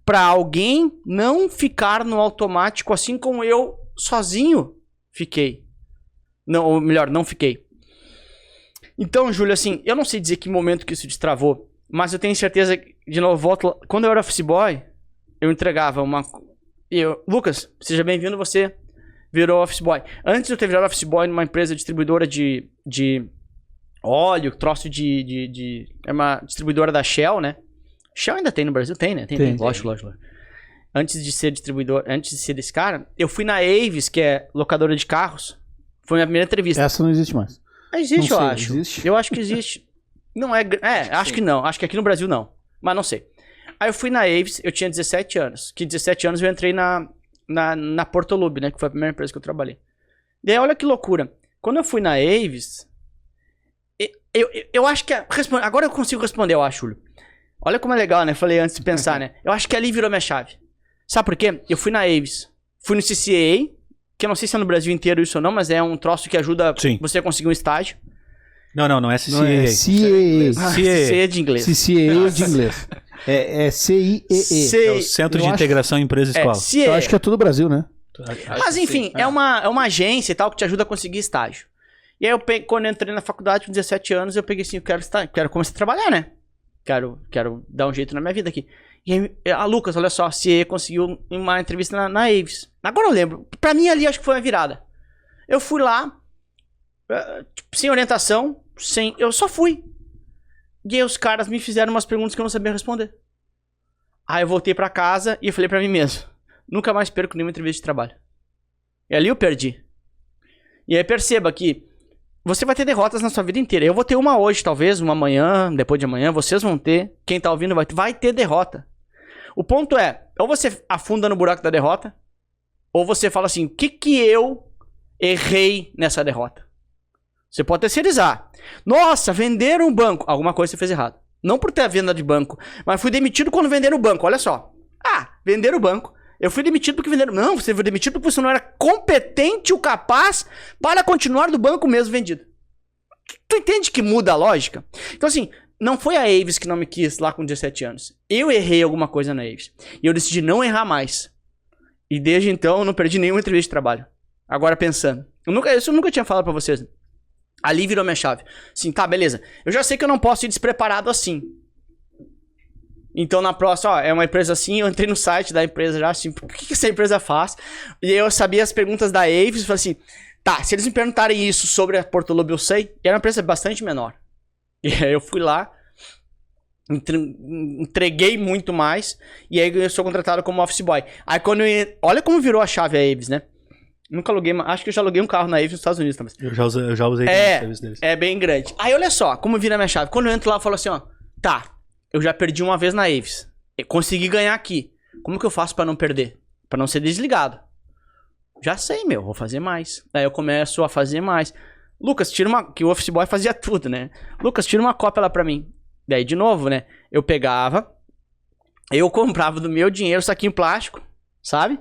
Pra alguém não ficar no automático assim como eu sozinho fiquei. Não, ou melhor, não fiquei. Então, Júlio, assim, eu não sei dizer que momento que isso destravou, mas eu tenho certeza que, de novo, volto. Quando eu era office boy, eu entregava uma... Lucas, seja bem-vindo, você virou office boy. Antes de eu ter virado office boy numa empresa distribuidora de óleo, troço é uma distribuidora da Shell, né? Shell ainda tem no Brasil? Tem, né? Tem. Lógico. Antes de ser distribuidor, antes de ser desse cara, eu fui na Avis, que é locadora de carros. Foi a minha primeira entrevista. Essa não existe mais. Existe, não sei, eu acho. Existe? Eu acho que existe. Não é... acho que não. Acho que aqui no Brasil não. Mas não sei. Aí eu fui na Avis, eu tinha 17 anos. Que 17 anos eu entrei na Portolub, né? Que foi a primeira empresa que eu trabalhei. Daí olha que loucura. Quando eu fui na Avis... Eu acho que... Agora eu consigo responder, eu acho, Júlio. Olha como é legal, né? Falei antes de pensar, né? Eu acho que ali virou minha chave. Sabe por quê? Eu fui na Avis. Fui no CCAA, que eu não sei se é no Brasil inteiro isso ou não, mas é um troço que ajuda você a conseguir um estágio. Não é CCAA. Não é CCAA. CCAA de inglês. CCAA de inglês. É CIEE. É o Centro de Integração Empresa Escola. Eu acho que é todo o Brasil, né? Mas enfim, é uma agência e tal que te ajuda a conseguir estágio. E aí quando eu entrei na faculdade com 17 anos, eu peguei assim, eu quero começar a trabalhar, né? Quero dar um jeito na minha vida aqui. E aí, Lucas, olha só, se conseguiu uma entrevista na Avis. Agora eu lembro. Pra mim ali, acho que foi uma virada. Eu fui lá, sem orientação, eu só fui. E aí os caras me fizeram umas perguntas que eu não sabia responder. Aí eu voltei pra casa e eu falei pra mim mesmo, nunca mais perco nenhuma entrevista de trabalho. E ali eu perdi. E aí perceba que você vai ter derrotas na sua vida inteira. Eu vou ter uma hoje, talvez, uma amanhã, depois de amanhã. Vocês vão ter. Quem tá ouvindo vai ter derrota. O ponto é, ou você afunda no buraco da derrota, ou você fala assim, o que eu errei nessa derrota? Você pode terceirizar. Nossa, venderam um banco. Alguma coisa você fez errado. Não por ter a venda de banco, mas fui demitido quando venderam o banco. Olha só. Venderam o banco. Eu fui demitido porque venderam... Não, você foi demitido porque você não era competente ou capaz para continuar do banco mesmo vendido. Tu entende que muda a lógica? Então assim, não foi a Avis que não me quis lá com 17 anos. Eu errei alguma coisa na Avis. E eu decidi não errar mais. E desde então eu não perdi nenhuma entrevista de trabalho. Agora pensando. Isso eu nunca tinha falado pra vocês. Ali virou minha chave. Assim, tá, beleza. Eu já sei que eu não posso ir despreparado assim. Então, na próxima, ó, é uma empresa assim, eu entrei no site da empresa já, assim, o que essa empresa faz? E aí eu sabia as perguntas da Avis, falei assim, tá, se eles me perguntarem isso sobre a Porto Lobo, eu sei. E era uma empresa bastante menor. E aí eu fui lá, entreguei muito mais, e aí eu sou contratado como office boy. Aí quando olha como virou a chave a Avis, né? Nunca aluguei, acho que eu já aluguei um carro na Avis nos Estados Unidos também. Eu já usei o serviço deles. É bem grande. Aí olha só, como vira a minha chave. Quando eu entro lá, eu falo assim, ó, tá, eu já perdi uma vez na Avis. Eu consegui ganhar aqui. Como que eu faço pra não perder? Pra não ser desligado? Já sei, vou fazer mais. Aí eu começo a fazer mais. Lucas, tira uma... Que o office boy fazia tudo, né? Lucas, tira uma cópia lá pra mim. Daí, de novo, né? Eu pegava, eu comprava do meu dinheiro saquinho plástico, sabe?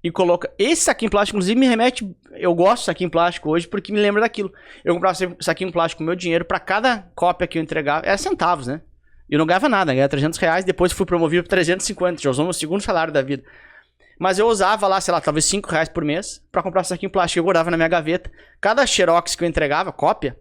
E coloca... Esse saquinho plástico, inclusive, me remete... Eu gosto de saquinho plástico hoje porque me lembra daquilo. Eu comprava saquinho plástico com meu dinheiro pra cada cópia que eu entregava. Era centavos, né? Eu não ganhava nada, ganhava R$300. Depois fui promovido por 350. Já usou meu segundo salário da vida. Mas eu usava lá, sei lá, talvez R$5 por mês pra comprar saquinho plástico. Eu guardava na minha gaveta. Cada xerox que eu entregava, cópia,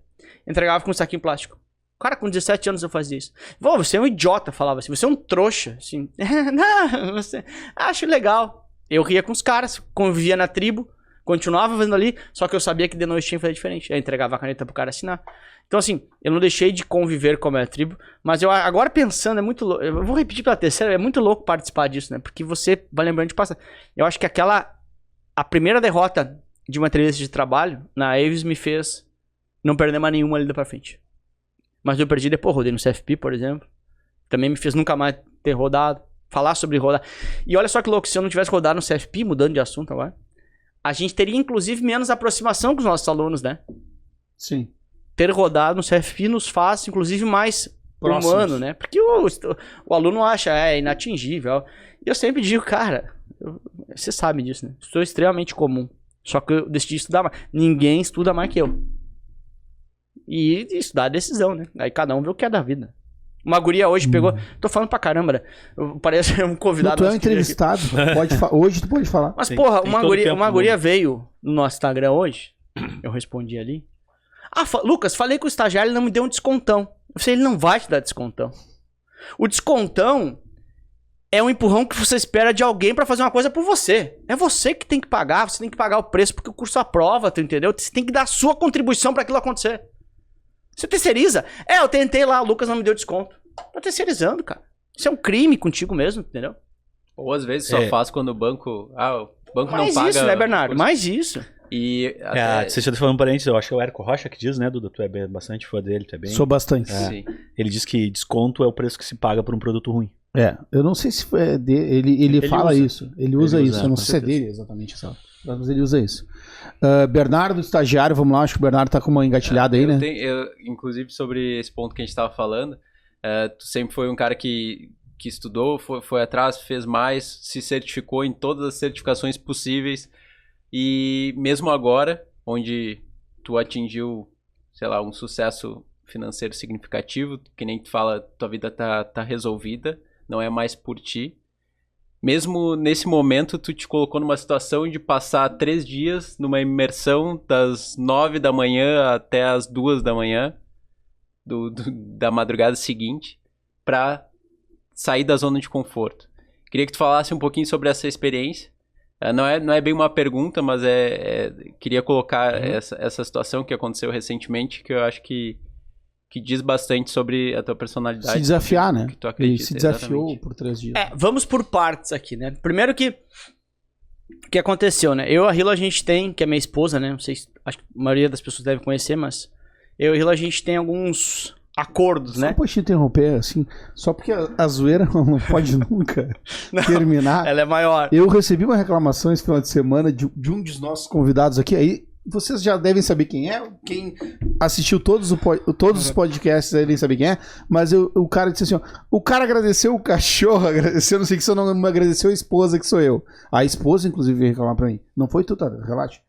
entregava com um saquinho plástico. Cara, com 17 anos eu fazia isso. Você é um idiota, falava assim. Você é um trouxa. Assim. Não, você... Acho legal. Eu ria com os caras, convivia na tribo, continuava fazendo ali, só que eu sabia que de noite tinha que fazer diferente. Eu entregava a caneta pro cara assinar. Então, assim, eu não deixei de conviver com a minha tribo, mas eu agora pensando, é muito louco. Eu vou repetir pela terceira, é muito louco participar disso, né? Porque você vai lembrando de passar. Eu acho que a primeira derrota de uma entrevista de trabalho na Avis me fez não perder mais nenhuma ali pra frente. Mas eu perdi depois, rodei no CFP, por exemplo. Também me fez nunca mais ter rodado. Falar sobre rodar. E olha só que louco, se eu não tivesse rodado no CFP, mudando de assunto agora, a gente teria inclusive menos aproximação com os nossos alunos, né? Sim. Ter rodado no CFP nos faz, inclusive, mais próximos, humano, né? Porque o aluno acha, inatingível. E eu sempre digo, cara, você sabe disso, né? Sou extremamente comum. Só que eu decidi estudar mais. Ninguém estuda mais que eu. E estudar é decisão, né? Aí cada um vê o que é da vida. Uma guria hoje pegou... Tô falando pra caramba, né? Parece um convidado... Tu é um entrevistado. Hoje tu pode falar. Mas, porra, uma guria veio no nosso Instagram hoje. Eu respondi ali. Lucas, falei com o estagiário, ele não me deu um descontão. Eu falei, ele não vai te dar descontão. O descontão é um empurrão que você espera de alguém pra fazer uma coisa por você. É você que tem que pagar, você tem que pagar o preço porque o curso aprova, tu entendeu? Você tem que dar a sua contribuição pra aquilo acontecer. Você terceiriza. Eu tentei lá, o Lucas não me deu desconto. Tá terceirizando, cara. Isso é um crime contigo mesmo, entendeu? Ou às vezes só faz quando o banco... o banco mais não paga... Mais isso, né, Bernardo? Mais isso. E até... Você já tá falando parênteses, eu acho que é o Érico Rocha que diz, né, Duda? Tu é bastante fã dele, tu é bem... Sou bastante. Sim. Ele diz que desconto é o preço que se paga por um produto ruim. Eu não sei se é dele, ele fala usa. isso. Ele usa isso, eu não sei se é dele exatamente, sabe? Mas ele usa isso. Bernardo, estagiário, vamos lá, acho que o Bernardo tá com uma engatilhada aí, né? Inclusive sobre esse ponto que a gente tava falando, tu sempre foi um cara que estudou, foi atrás, fez mais, se certificou em todas as certificações possíveis e mesmo agora, onde tu atingiu, sei lá, um sucesso financeiro significativo, que nem tu fala, tua vida tá resolvida, não é mais por ti. Mesmo nesse momento, tu te colocou numa situação de passar 3 dias numa imersão das 9 da manhã até as 2 da manhã da madrugada seguinte para sair da zona de conforto. Queria que tu falasse um pouquinho sobre essa experiência. Não é bem uma pergunta, mas queria colocar essa situação que aconteceu recentemente, que eu acho que diz bastante sobre a tua personalidade. Se desafiar, né? Que tu acredita, ele se desafiou exatamente. por 3 dias. Vamos por partes aqui, né? Primeiro que aconteceu, né? Eu e a Hila, a gente tem, que é minha esposa, né? Não sei, acho que a maioria das pessoas deve conhecer, mas eu e a Hila, a gente tem alguns acordos, né? Só pode te interromper, assim, só porque a zoeira não pode nunca terminar. Ela é maior. Eu recebi uma reclamação esse final de semana de um dos nossos convidados aqui, aí vocês já devem saber quem é, quem assistiu todos os podcasts devem saber quem é, mas o cara disse assim, ó, o cara agradeceu o cachorro, agradeceu, não sei o que, só não agradeceu a esposa, que sou eu. A esposa, inclusive, veio reclamar pra mim. Não foi tu, tá? Relaxa.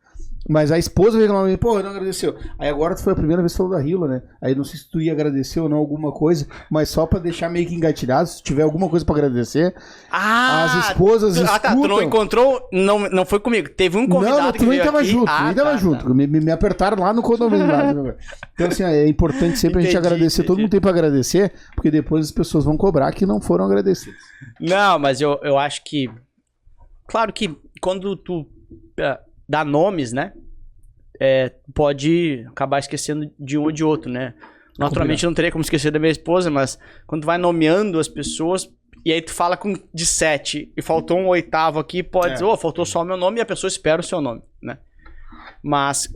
Mas a esposa veio reclamar, pô, não agradeceu. Aí agora tu foi a primeira vez que falou da Rila, né? Aí não sei se tu ia agradecer ou não alguma coisa, mas só pra deixar meio que engatilhado, se tiver alguma coisa pra agradecer. As esposas escutam... tá, tu não encontrou, não foi comigo. Teve um convidado que veio aqui. Nem tava junto. Me apertaram lá no condomínio. Então assim, é importante sempre a gente agradecer. Todo mundo tem pra agradecer, porque depois as pessoas vão cobrar que não foram agradecidas. Não, mas eu acho que... Claro que quando tu dá nomes, né? Pode acabar esquecendo de um ou de outro, né? Naturalmente não teria como esquecer da minha esposa, mas quando tu vai nomeando as pessoas, e aí tu fala de 7 e faltou um 8º aqui, pode dizer, faltou só o meu nome, e a pessoa espera o seu nome, né? Mas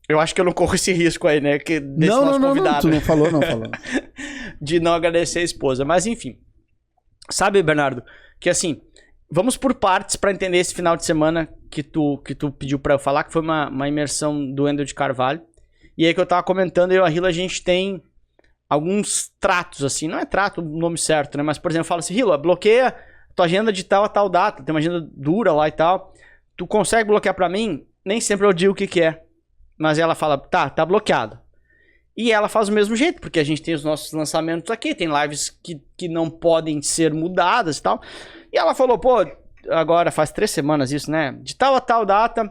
eu acho que eu não corro esse risco aí, né? Que desse nosso convidado. Tu não falou. De não agradecer a esposa. Mas enfim. Sabe, Bernardo, que assim, vamos por partes pra entender esse final de semana que tu pediu pra eu falar, que foi uma imersão do Wendel de Carvalho. E aí que eu tava comentando, eu e a Rila, a gente tem alguns tratos, assim, não é trato o nome certo, né? Mas, por exemplo, eu falo assim, Rila, bloqueia tua agenda de tal a tal data, tem uma agenda dura lá e tal. Tu consegue bloquear pra mim? Nem sempre eu digo o que é. Mas ela fala, tá bloqueado. E ela faz do mesmo jeito, porque a gente tem os nossos lançamentos aqui, tem lives que não podem ser mudadas e tal. E ela falou, pô, agora faz 3 semanas isso, né? De tal a tal data,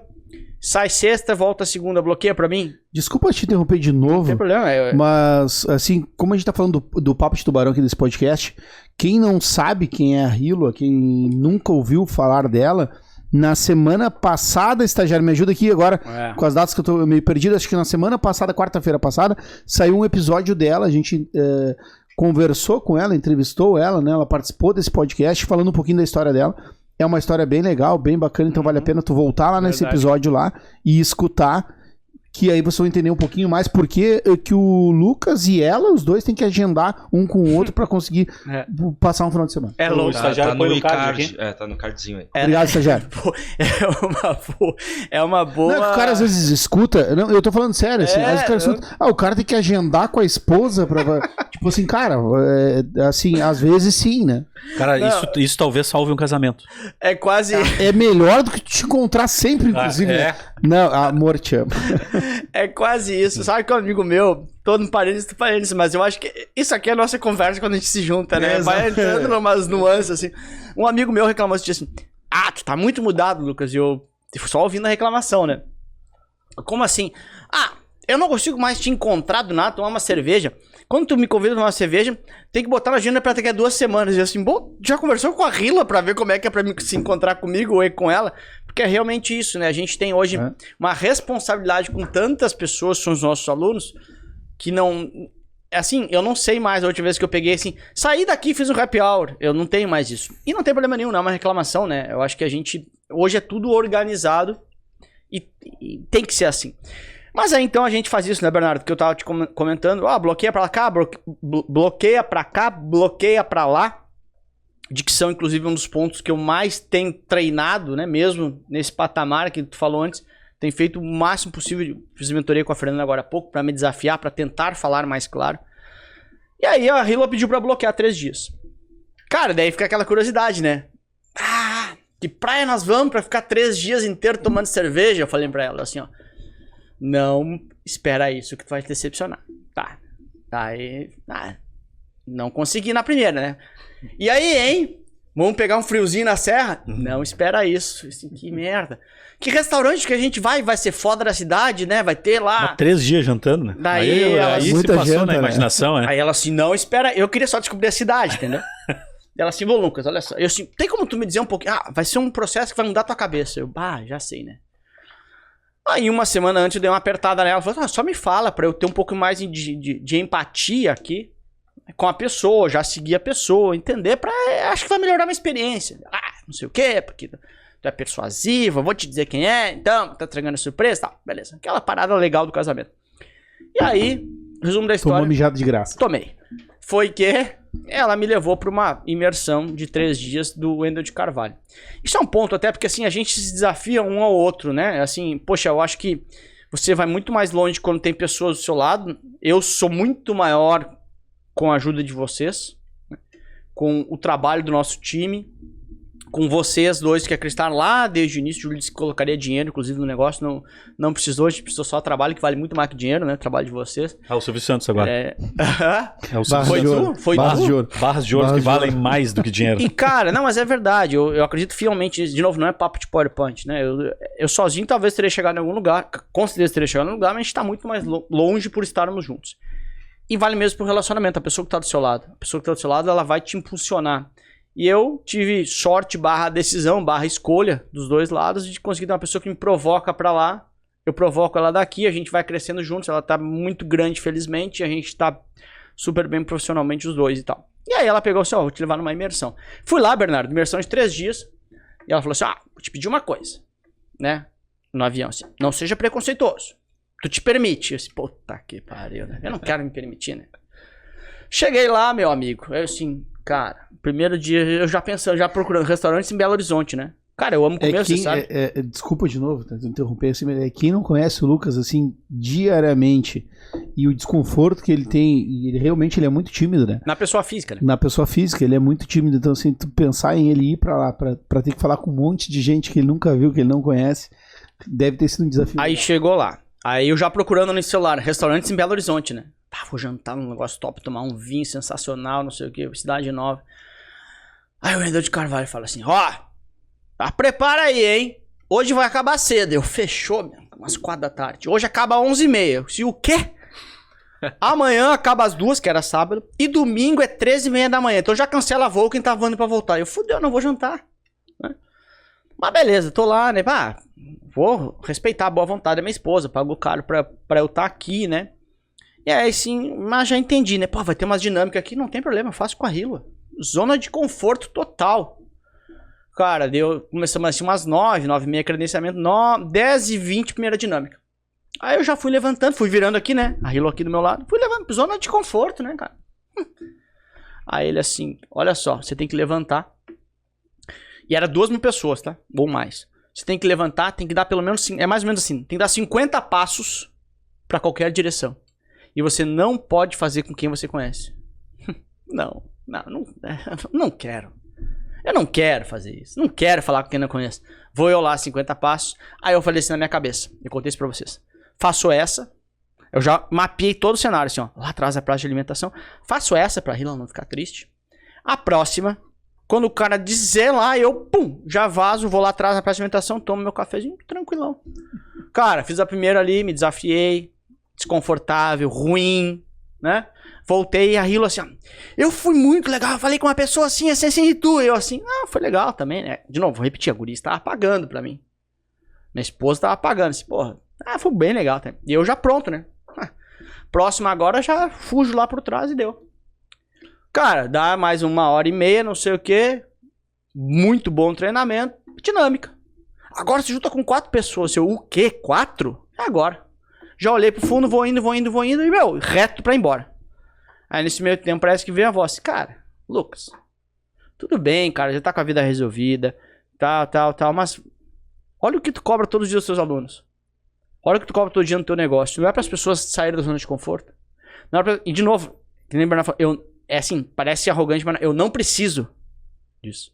sai sexta, volta segunda, bloqueia pra mim. Desculpa te interromper de novo. Não tem problema. Mas, assim, como a gente tá falando do Papo de Tubarão aqui desse podcast, quem não sabe quem é a Rila, quem nunca ouviu falar dela... Na semana passada, estagiário, me ajuda aqui agora com as datas que eu tô meio perdido. Acho que na semana passada, quarta-feira passada, saiu um episódio dela. A gente conversou com ela, entrevistou ela, né? Ela participou desse podcast falando um pouquinho da história dela. É uma história bem legal, bem bacana, então vale a pena tu voltar lá nesse episódio lá e escutar, que aí você vai entender um pouquinho mais porque que o Lucas e ela, os dois, têm que agendar um com o outro pra conseguir passar um final de semana. É louco, estagiário tá no card. Tá no cardzinho aí. Obrigado, estagiário. É uma boa... Não, o cara às vezes escuta, não, eu tô falando sério, assim, às vezes o cara escuta, o cara tem que agendar com a esposa pra... tipo assim, cara, assim, às vezes sim, né? Cara, isso talvez salve um casamento. É quase... É melhor do que te encontrar sempre, inclusive. Né? Não, amor, te amo. É quase isso. Sabe que um amigo meu, todo no parênteses, mas eu acho que isso aqui é a nossa conversa quando a gente se junta, né? Vai entrando em umas nuances, assim. Um amigo meu reclamou assim, tu tá muito mudado, Lucas, e eu só ouvindo a reclamação, né? Como assim? Eu não consigo mais te encontrar do nada, tomar uma cerveja. Quando tu me convida a tomar uma cerveja, tem que botar na agenda pra daqui a 2 semanas. E eu assim, já conversou com a Rila pra ver como é que é pra mim se encontrar comigo ou com ela? Porque é realmente isso, né? A gente tem hoje uma responsabilidade com tantas pessoas, são os nossos alunos, que não... Assim, eu não sei mais a última vez que eu peguei assim, saí daqui e fiz um happy hour. Eu não tenho mais isso. E não tem problema nenhum, não é uma reclamação, né? Eu acho que a gente... Hoje é tudo organizado e tem que ser assim. Mas aí então a gente faz isso, né, Bernardo? Que eu tava te comentando, bloqueia pra cá, bloqueia pra cá, bloqueia pra lá. De que são, inclusive, um dos pontos que eu mais tenho treinado, né, mesmo nesse patamar que tu falou antes. Tenho feito o máximo possível, fiz mentoria com a Fernanda agora há pouco, pra me desafiar, pra tentar falar mais claro. E aí a Rila pediu pra bloquear 3 dias. Cara, daí fica aquela curiosidade, né? Que praia nós vamos pra ficar 3 dias inteiros tomando cerveja? Eu falei pra ela assim, ó. Não espera isso que tu vai te decepcionar. Tá. Aí, não consegui na primeira, né? E aí, hein? Vamos pegar um friozinho na serra? Não espera isso. Assim, que merda. Que restaurante que a gente vai ser foda da cidade, né? Vai ter lá... 3 dias jantando, né? Daí aí se passou na imaginação, né? Aí ela assim, não espera... Eu queria só descobrir a cidade, entendeu? Ela assim, Lucas, olha só. Eu assim, tem como tu me dizer um pouquinho? Vai ser um processo que vai mudar tua cabeça. Eu, já sei, né? Aí uma semana antes eu dei uma apertada nela, falei, só me fala pra eu ter um pouco mais de empatia aqui com a pessoa, já seguir a pessoa, entender, acho que vai melhorar a minha experiência. Não sei o quê, porque tu é persuasiva, vou te dizer quem é, então, tá entregando surpresa, tá, beleza. Aquela parada legal do casamento. E aí, resumo da história. Tomou mijado de graça. Tomei. Foi que ela me levou para uma imersão de 3 dias do Wendel de Carvalho. Isso é um ponto até porque assim, a gente se desafia um ao outro, né? Assim, poxa, eu acho que você vai muito mais longe quando tem pessoas do seu lado. Eu sou muito maior com a ajuda de vocês, né? Com o trabalho do nosso time, com vocês dois que acreditaram lá desde o início. O Júlio disse que colocaria dinheiro, inclusive, no negócio. Não precisou, a gente precisou só trabalho, que vale muito mais que dinheiro, né? Trabalho de vocês. Ah, o Silvio Santos agora. É o Silvio Foi Santos. tu? Foi Barras tu? de ouro. Barras de ouro que valem mais do que dinheiro. E, cara, não, mas é verdade. Eu acredito fielmente nisso. De novo, não é papo de PowerPoint, né? Eu sozinho talvez teria chegado em algum lugar. Com certeza teria chegado em algum lugar, mas a gente tá muito mais longe por estarmos juntos. E vale mesmo pro relacionamento. A pessoa que tá do seu lado. A pessoa que tá do seu lado, ela vai te impulsionar. E eu tive sorte, /decisão, /escolha dos dois lados de conseguir ter uma pessoa que me provoca pra lá. Eu provoco ela daqui, a gente vai crescendo juntos. Ela tá muito grande, felizmente. A gente tá super bem profissionalmente os dois e tal. E aí ela pegou assim, ó, vou te levar numa imersão. Fui lá, Bernardo, imersão de 3 dias. E ela falou assim, vou te pedir uma coisa, né? No avião, assim, não seja preconceituoso. Tu te permite. Eu disse, puta que pariu, né? Eu não quero me permitir, né? Cheguei lá, meu amigo. Eu assim, cara, primeiro dia eu já pensando, já procurando restaurantes em Belo Horizonte, né? Cara, eu amo comer, você sabe? Desculpa de novo, tá, interromper assim, mas quem não conhece o Lucas assim diariamente e o desconforto que ele tem, e ele realmente ele é muito tímido, né? Na pessoa física, né? Na pessoa física, ele é muito tímido, então assim, tu pensar em ele ir pra lá, pra ter que falar com um monte de gente que ele nunca viu, que ele não conhece, deve ter sido um desafio. Aí chegou lá, aí eu já procurando no celular, restaurantes em Belo Horizonte, né? Vou jantar num negócio top, tomar um vinho sensacional, não sei o que, cidade nova. Aí o vendedor de Carvalho fala assim, prepara aí, hein? Hoje vai acabar cedo. Eu fechou, umas 4 da tarde. Hoje acaba 11h30. Se o quê? Amanhã acaba às 2, que era sábado. E domingo é 13h30 da manhã. Então já cancela voo quem tá voando pra voltar. Eu fudeu, não vou jantar. Né? Mas beleza, tô lá, né? Vou respeitar a boa vontade da minha esposa. Pago caro pra eu estar aqui, né? E aí sim, mas já entendi, né? Vai ter umas dinâmicas aqui. Não tem problema, eu faço com a Hila. Zona de conforto total. Cara, começamos assim umas 9, 9h30 credenciamento, 10h20 primeira dinâmica. Aí eu já fui levantando, fui virando aqui, né? A Hilo aqui do meu lado. Fui levando, zona de conforto, né, cara? Aí ele assim, olha só, você tem que levantar. E era 2.000 pessoas, tá? Ou mais. Você tem que levantar, tem que dar pelo menos, é mais ou menos assim, tem que dar 50 passos pra qualquer direção. E você não pode fazer com quem você conhece. Não quero. Eu não quero fazer isso. Não quero falar com quem não conhece. Vou eu lá, 50 passos. Aí eu falei assim na minha cabeça. Eu contei isso pra vocês. Faço essa. Eu já mapeei todo o cenário, assim, ó. Lá atrás a praça de alimentação. Faço essa pra Hila não ficar triste. A próxima, quando o cara dizer lá, eu, já vazo, vou lá atrás na praça de alimentação, tomo meu cafezinho, tranquilão. Cara, fiz a primeira ali, me desafiei. Desconfortável, ruim, né? Voltei a Hilo assim, ó. Eu fui muito legal, falei com uma pessoa assim, e tu? Eu assim, foi legal também, né? De novo, vou repetir, a guria estava pagando pra mim. Minha esposa estava pagando, assim, porra. Foi bem legal também. E eu já pronto, né? Próximo agora, já fujo lá por trás e deu. Cara, dá mais 1h30, não sei o que. Muito bom treinamento. Dinâmica. Agora se junta com 4 pessoas. O quê? 4? É agora. Já olhei pro fundo, vou indo e, reto pra ir embora. Aí nesse meio tempo parece que veio a voz. Cara, Lucas, tudo bem, cara, já tá com a vida resolvida, tal, mas olha o que tu cobra todos os dias dos seus alunos. Olha o que tu cobra todo dia no teu negócio. Não é para as pessoas saírem da zona de conforto. Não é e de novo, que nem o Bernardo falou, é assim, parece arrogante, mas eu não preciso disso.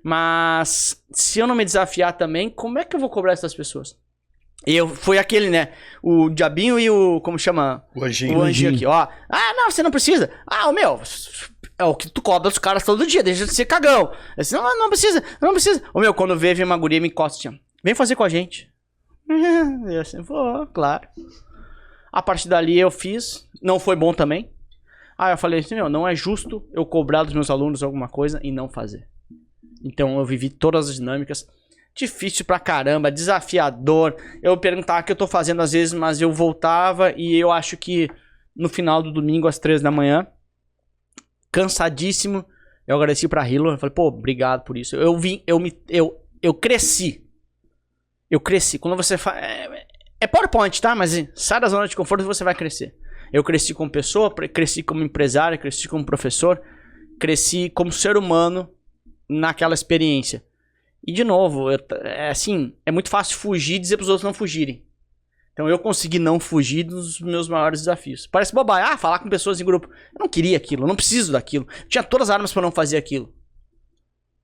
Mas se eu não me desafiar também, como é que eu vou cobrar essas pessoas? Foi aquele, né? O diabinho e o... Como chama? O anjinho. O anjinho aqui, ó. Não, você não precisa. É o que tu cobra dos caras todo dia. Deixa de ser cagão. Assim, não precisa. Quando vem uma guria me encosta assim, vem fazer com a gente. Eu assim, vou, claro. A partir dali eu fiz. Não foi bom também. Aí eu falei assim, não é justo eu cobrar dos meus alunos alguma coisa e não fazer. Então eu vivi todas as dinâmicas. Difícil pra caramba, desafiador. Eu perguntava o que eu tô fazendo às vezes, mas eu voltava e eu acho que no final do domingo às 3 da manhã, cansadíssimo, eu agradeci pra Hilo, eu falei, obrigado por isso. Eu cresci. Quando você faz... É PowerPoint, tá? Mas sai da zona de conforto e você vai crescer. Eu cresci como pessoa, cresci como empresário, cresci como professor, cresci como ser humano naquela experiência. E de novo, é muito fácil fugir e dizer pros outros não fugirem. Então eu consegui não fugir dos meus maiores desafios. Parece bobagem, falar com pessoas em grupo. Eu não queria aquilo, eu não preciso daquilo. Eu tinha todas as armas pra não fazer aquilo.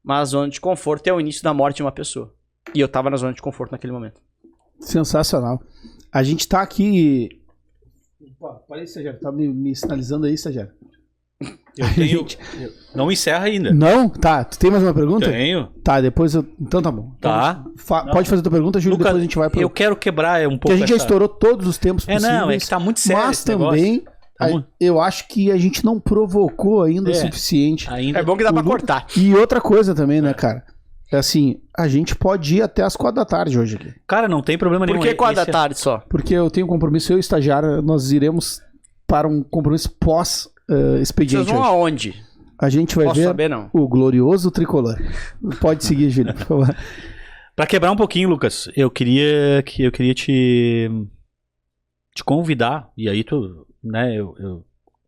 mas a zona de conforto é o início da morte de uma pessoa. E eu tava na zona de conforto naquele momento. Sensacional. A gente tá aqui... Opa, para aí, estagiário. Tá me sinalizando aí, estagiário. Eu tenho... Não encerra ainda. Não? Tá. Tu tem mais uma pergunta? Tenho. Tá, depois eu... Então tá bom. Tá. Pode fazer a tua pergunta, Júlio, Lucas, depois a gente vai pro... Eu quero quebrar um pouco Porque a gente já estourou todos os tempos possíveis. Não, é que tá muito sério mas esse também... Eu acho que a gente não provocou ainda o suficiente. Ainda... É bom que dá pra cortar. E outra coisa também, né, cara? É assim, a gente pode ir até as 4 da tarde hoje aqui. Cara, não tem problema nenhum. Por que 4 da tarde só? Porque eu tenho um compromisso, eu e o estagiário, nós iremos para um compromisso pós-expediente. Vocês vão hoje. aonde? A gente vai Posso ver saber, não? o glorioso tricolor. Pode seguir, Júlio, por favor. Pra quebrar um pouquinho, Lucas, eu queria te convidar, e aí tu, né,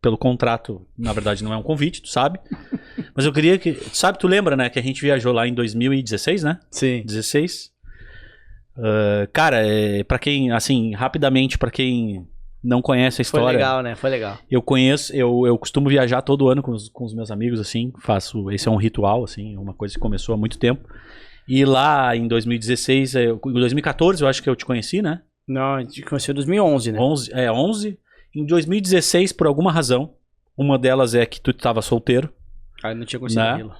pelo contrato, na verdade não é um convite, tu sabe, mas eu queria que, tu lembra, né, que a gente viajou lá em 2016, né? Sim. 16. Cara, pra quem, assim, rapidamente, pra quem não conhece a história... Foi legal, né? Foi legal. Eu conheço, eu costumo viajar todo ano com os meus amigos, assim, esse é um ritual, assim, uma coisa que começou há muito tempo. E lá em 2016, em 2014 eu acho que eu te conheci, né? Não, a gente conheceu em 2011, né? 11. Em 2016, por alguma razão, uma delas é que tu estava solteiro. Aí não tinha conhecido aquilo.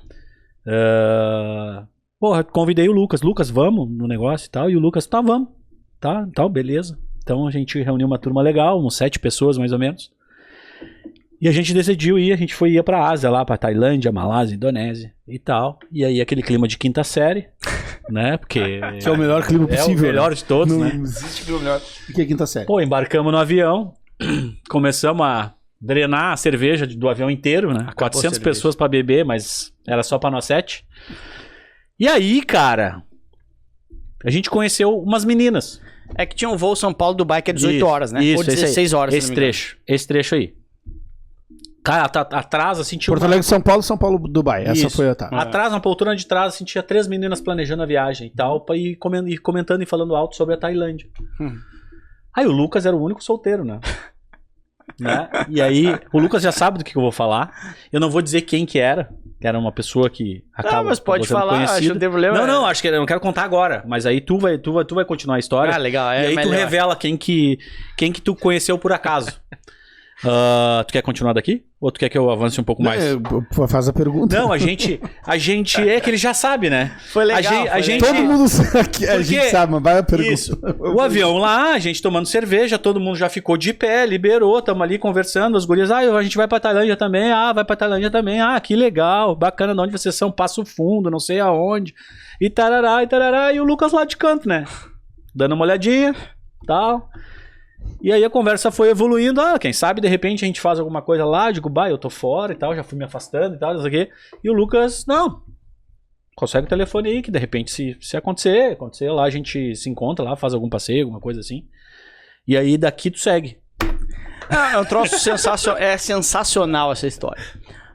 Porra, convidei o Lucas. Lucas, vamos no negócio e tal. E o Lucas, tá, vamos. Tá, beleza. Então a gente reuniu uma turma legal, uns 7 pessoas mais ou menos. E a gente decidiu ir, a gente ia pra Ásia, lá pra Tailândia, Malásia, Indonésia e tal. E aí aquele clima de quinta série, né? Porque... Que é o melhor clima possível. É o melhor de todos, não, né? Não existe clima melhor. O que é quinta série? Pô, embarcamos no avião, começamos a drenar a cerveja do avião inteiro, né? 400 pessoas pra beber, mas era só pra nós 7. E aí, cara, a gente conheceu umas meninas. É que tinha um voo São Paulo-Dubai que é 18 horas, né? Isso, ou 16 horas, esse trecho aí. Cara, atrás, assim, tinha Porto Alegre, São Paulo, Dubai. Essa foi a etapa. Atrás, na poltrona de trás, assim, tinha 3 meninas planejando a viagem e tal, pra ir comentando e falando alto sobre a Tailândia. Aí o Lucas era o único solteiro, né? E aí, o Lucas já sabe do que eu vou falar. Eu não vou dizer quem que era. Era uma pessoa que acaba... Não, mas pode falar, acho que eu devo ler. Não, acho que eu não quero contar agora. Mas aí tu vai continuar a história. Ah, legal. E aí tu revela quem que tu conheceu por acaso. Tu quer continuar daqui? Ou tu quer que eu avance um pouco mais? Faz a pergunta. Não, a gente é que ele já sabe, né? Foi legal. A gente, todo mundo sabe, a gente sabe, mas vai a pergunta. Isso. O avião lá, a gente tomando cerveja, todo mundo já ficou de pé, liberou, tamo ali conversando, as gurias, a gente vai pra Tailândia também, vai pra Tailândia também, que legal, bacana, de onde vocês são, Passo Fundo, não sei aonde, e tarará, e o Lucas lá de canto, né? Dando uma olhadinha, tal... E aí a conversa foi evoluindo, quem sabe de repente a gente faz alguma coisa lá, digo, eu tô fora e tal, já fui me afastando e tal, não sei o quê. E o Lucas, não, consegue o telefone aí, que de repente se acontecer lá, a gente se encontra lá, faz algum passeio, alguma coisa assim. E aí daqui tu segue. É um troço sensacional essa história.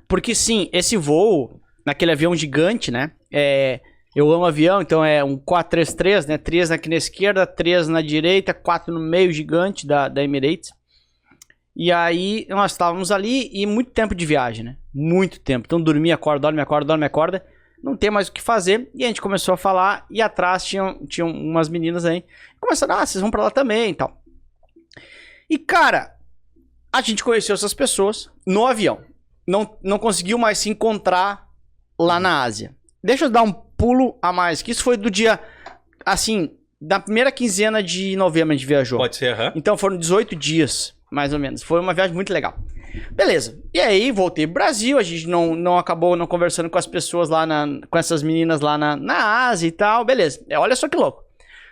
Porque sim, esse voo, naquele avião gigante, né, eu amo avião, então é um 433, né? 3 aqui na esquerda, 3 na direita, 4 no meio gigante da Emirates. E aí nós estávamos ali e muito tempo de viagem, né? Muito tempo. Então dormia, acorda. Não tem mais o que fazer. E a gente começou a falar e atrás tinham umas meninas aí. Começaram, vocês vão pra lá também e tal. E cara, a gente conheceu essas pessoas no avião. Não conseguiu mais se encontrar lá na Ásia. Deixa eu dar um pulo a mais, que isso foi do dia, assim, da primeira quinzena de novembro a gente viajou. Pode ser, Então foram 18 dias, mais ou menos. Foi uma viagem muito legal. Beleza. E aí, voltei pro Brasil, a gente não acabou não conversando com as pessoas lá, com essas meninas lá na Ásia e tal, beleza. Olha só que louco.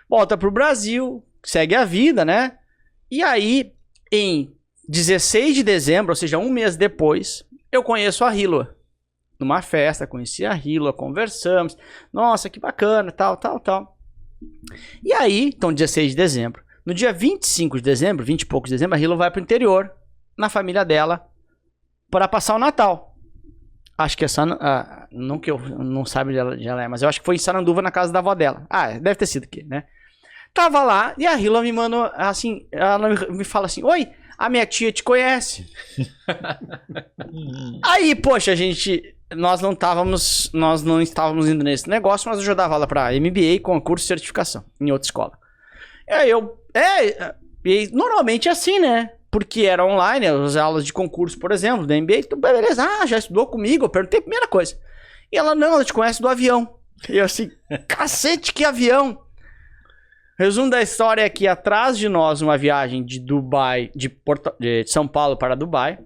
Volta pro Brasil, segue a vida, né? E aí, em 16 de dezembro, ou seja, um mês depois, eu conheço a Hila. Numa festa, conheci a Hila, conversamos. Nossa, que bacana, tal. E aí, então 16 de dezembro. No dia 25 de dezembro, 20 e poucos de dezembro, a Hila vai pro interior, na família dela, para passar o Natal. Acho que é não que eu não saiba onde ela é, mas eu acho que foi em Saranduva, na casa da avó dela. Deve ter sido aqui, né? Tava lá, e a Hila me mandou, assim, ela me fala assim, oi, a minha tia te conhece. Aí, poxa, nós não estávamos indo nesse negócio, mas eu já dava aula pra MBA, concurso de certificação, em outra escola. E aí e normalmente é assim, né? Porque era online, as aulas de concurso, por exemplo, da MBA, então, beleza, já estudou comigo, eu perguntei a primeira coisa. E ela, não, ela te conhece do avião. E eu assim, cacete, que avião! Resumo da história é que atrás de nós, uma viagem de Dubai, de São Paulo para Dubai,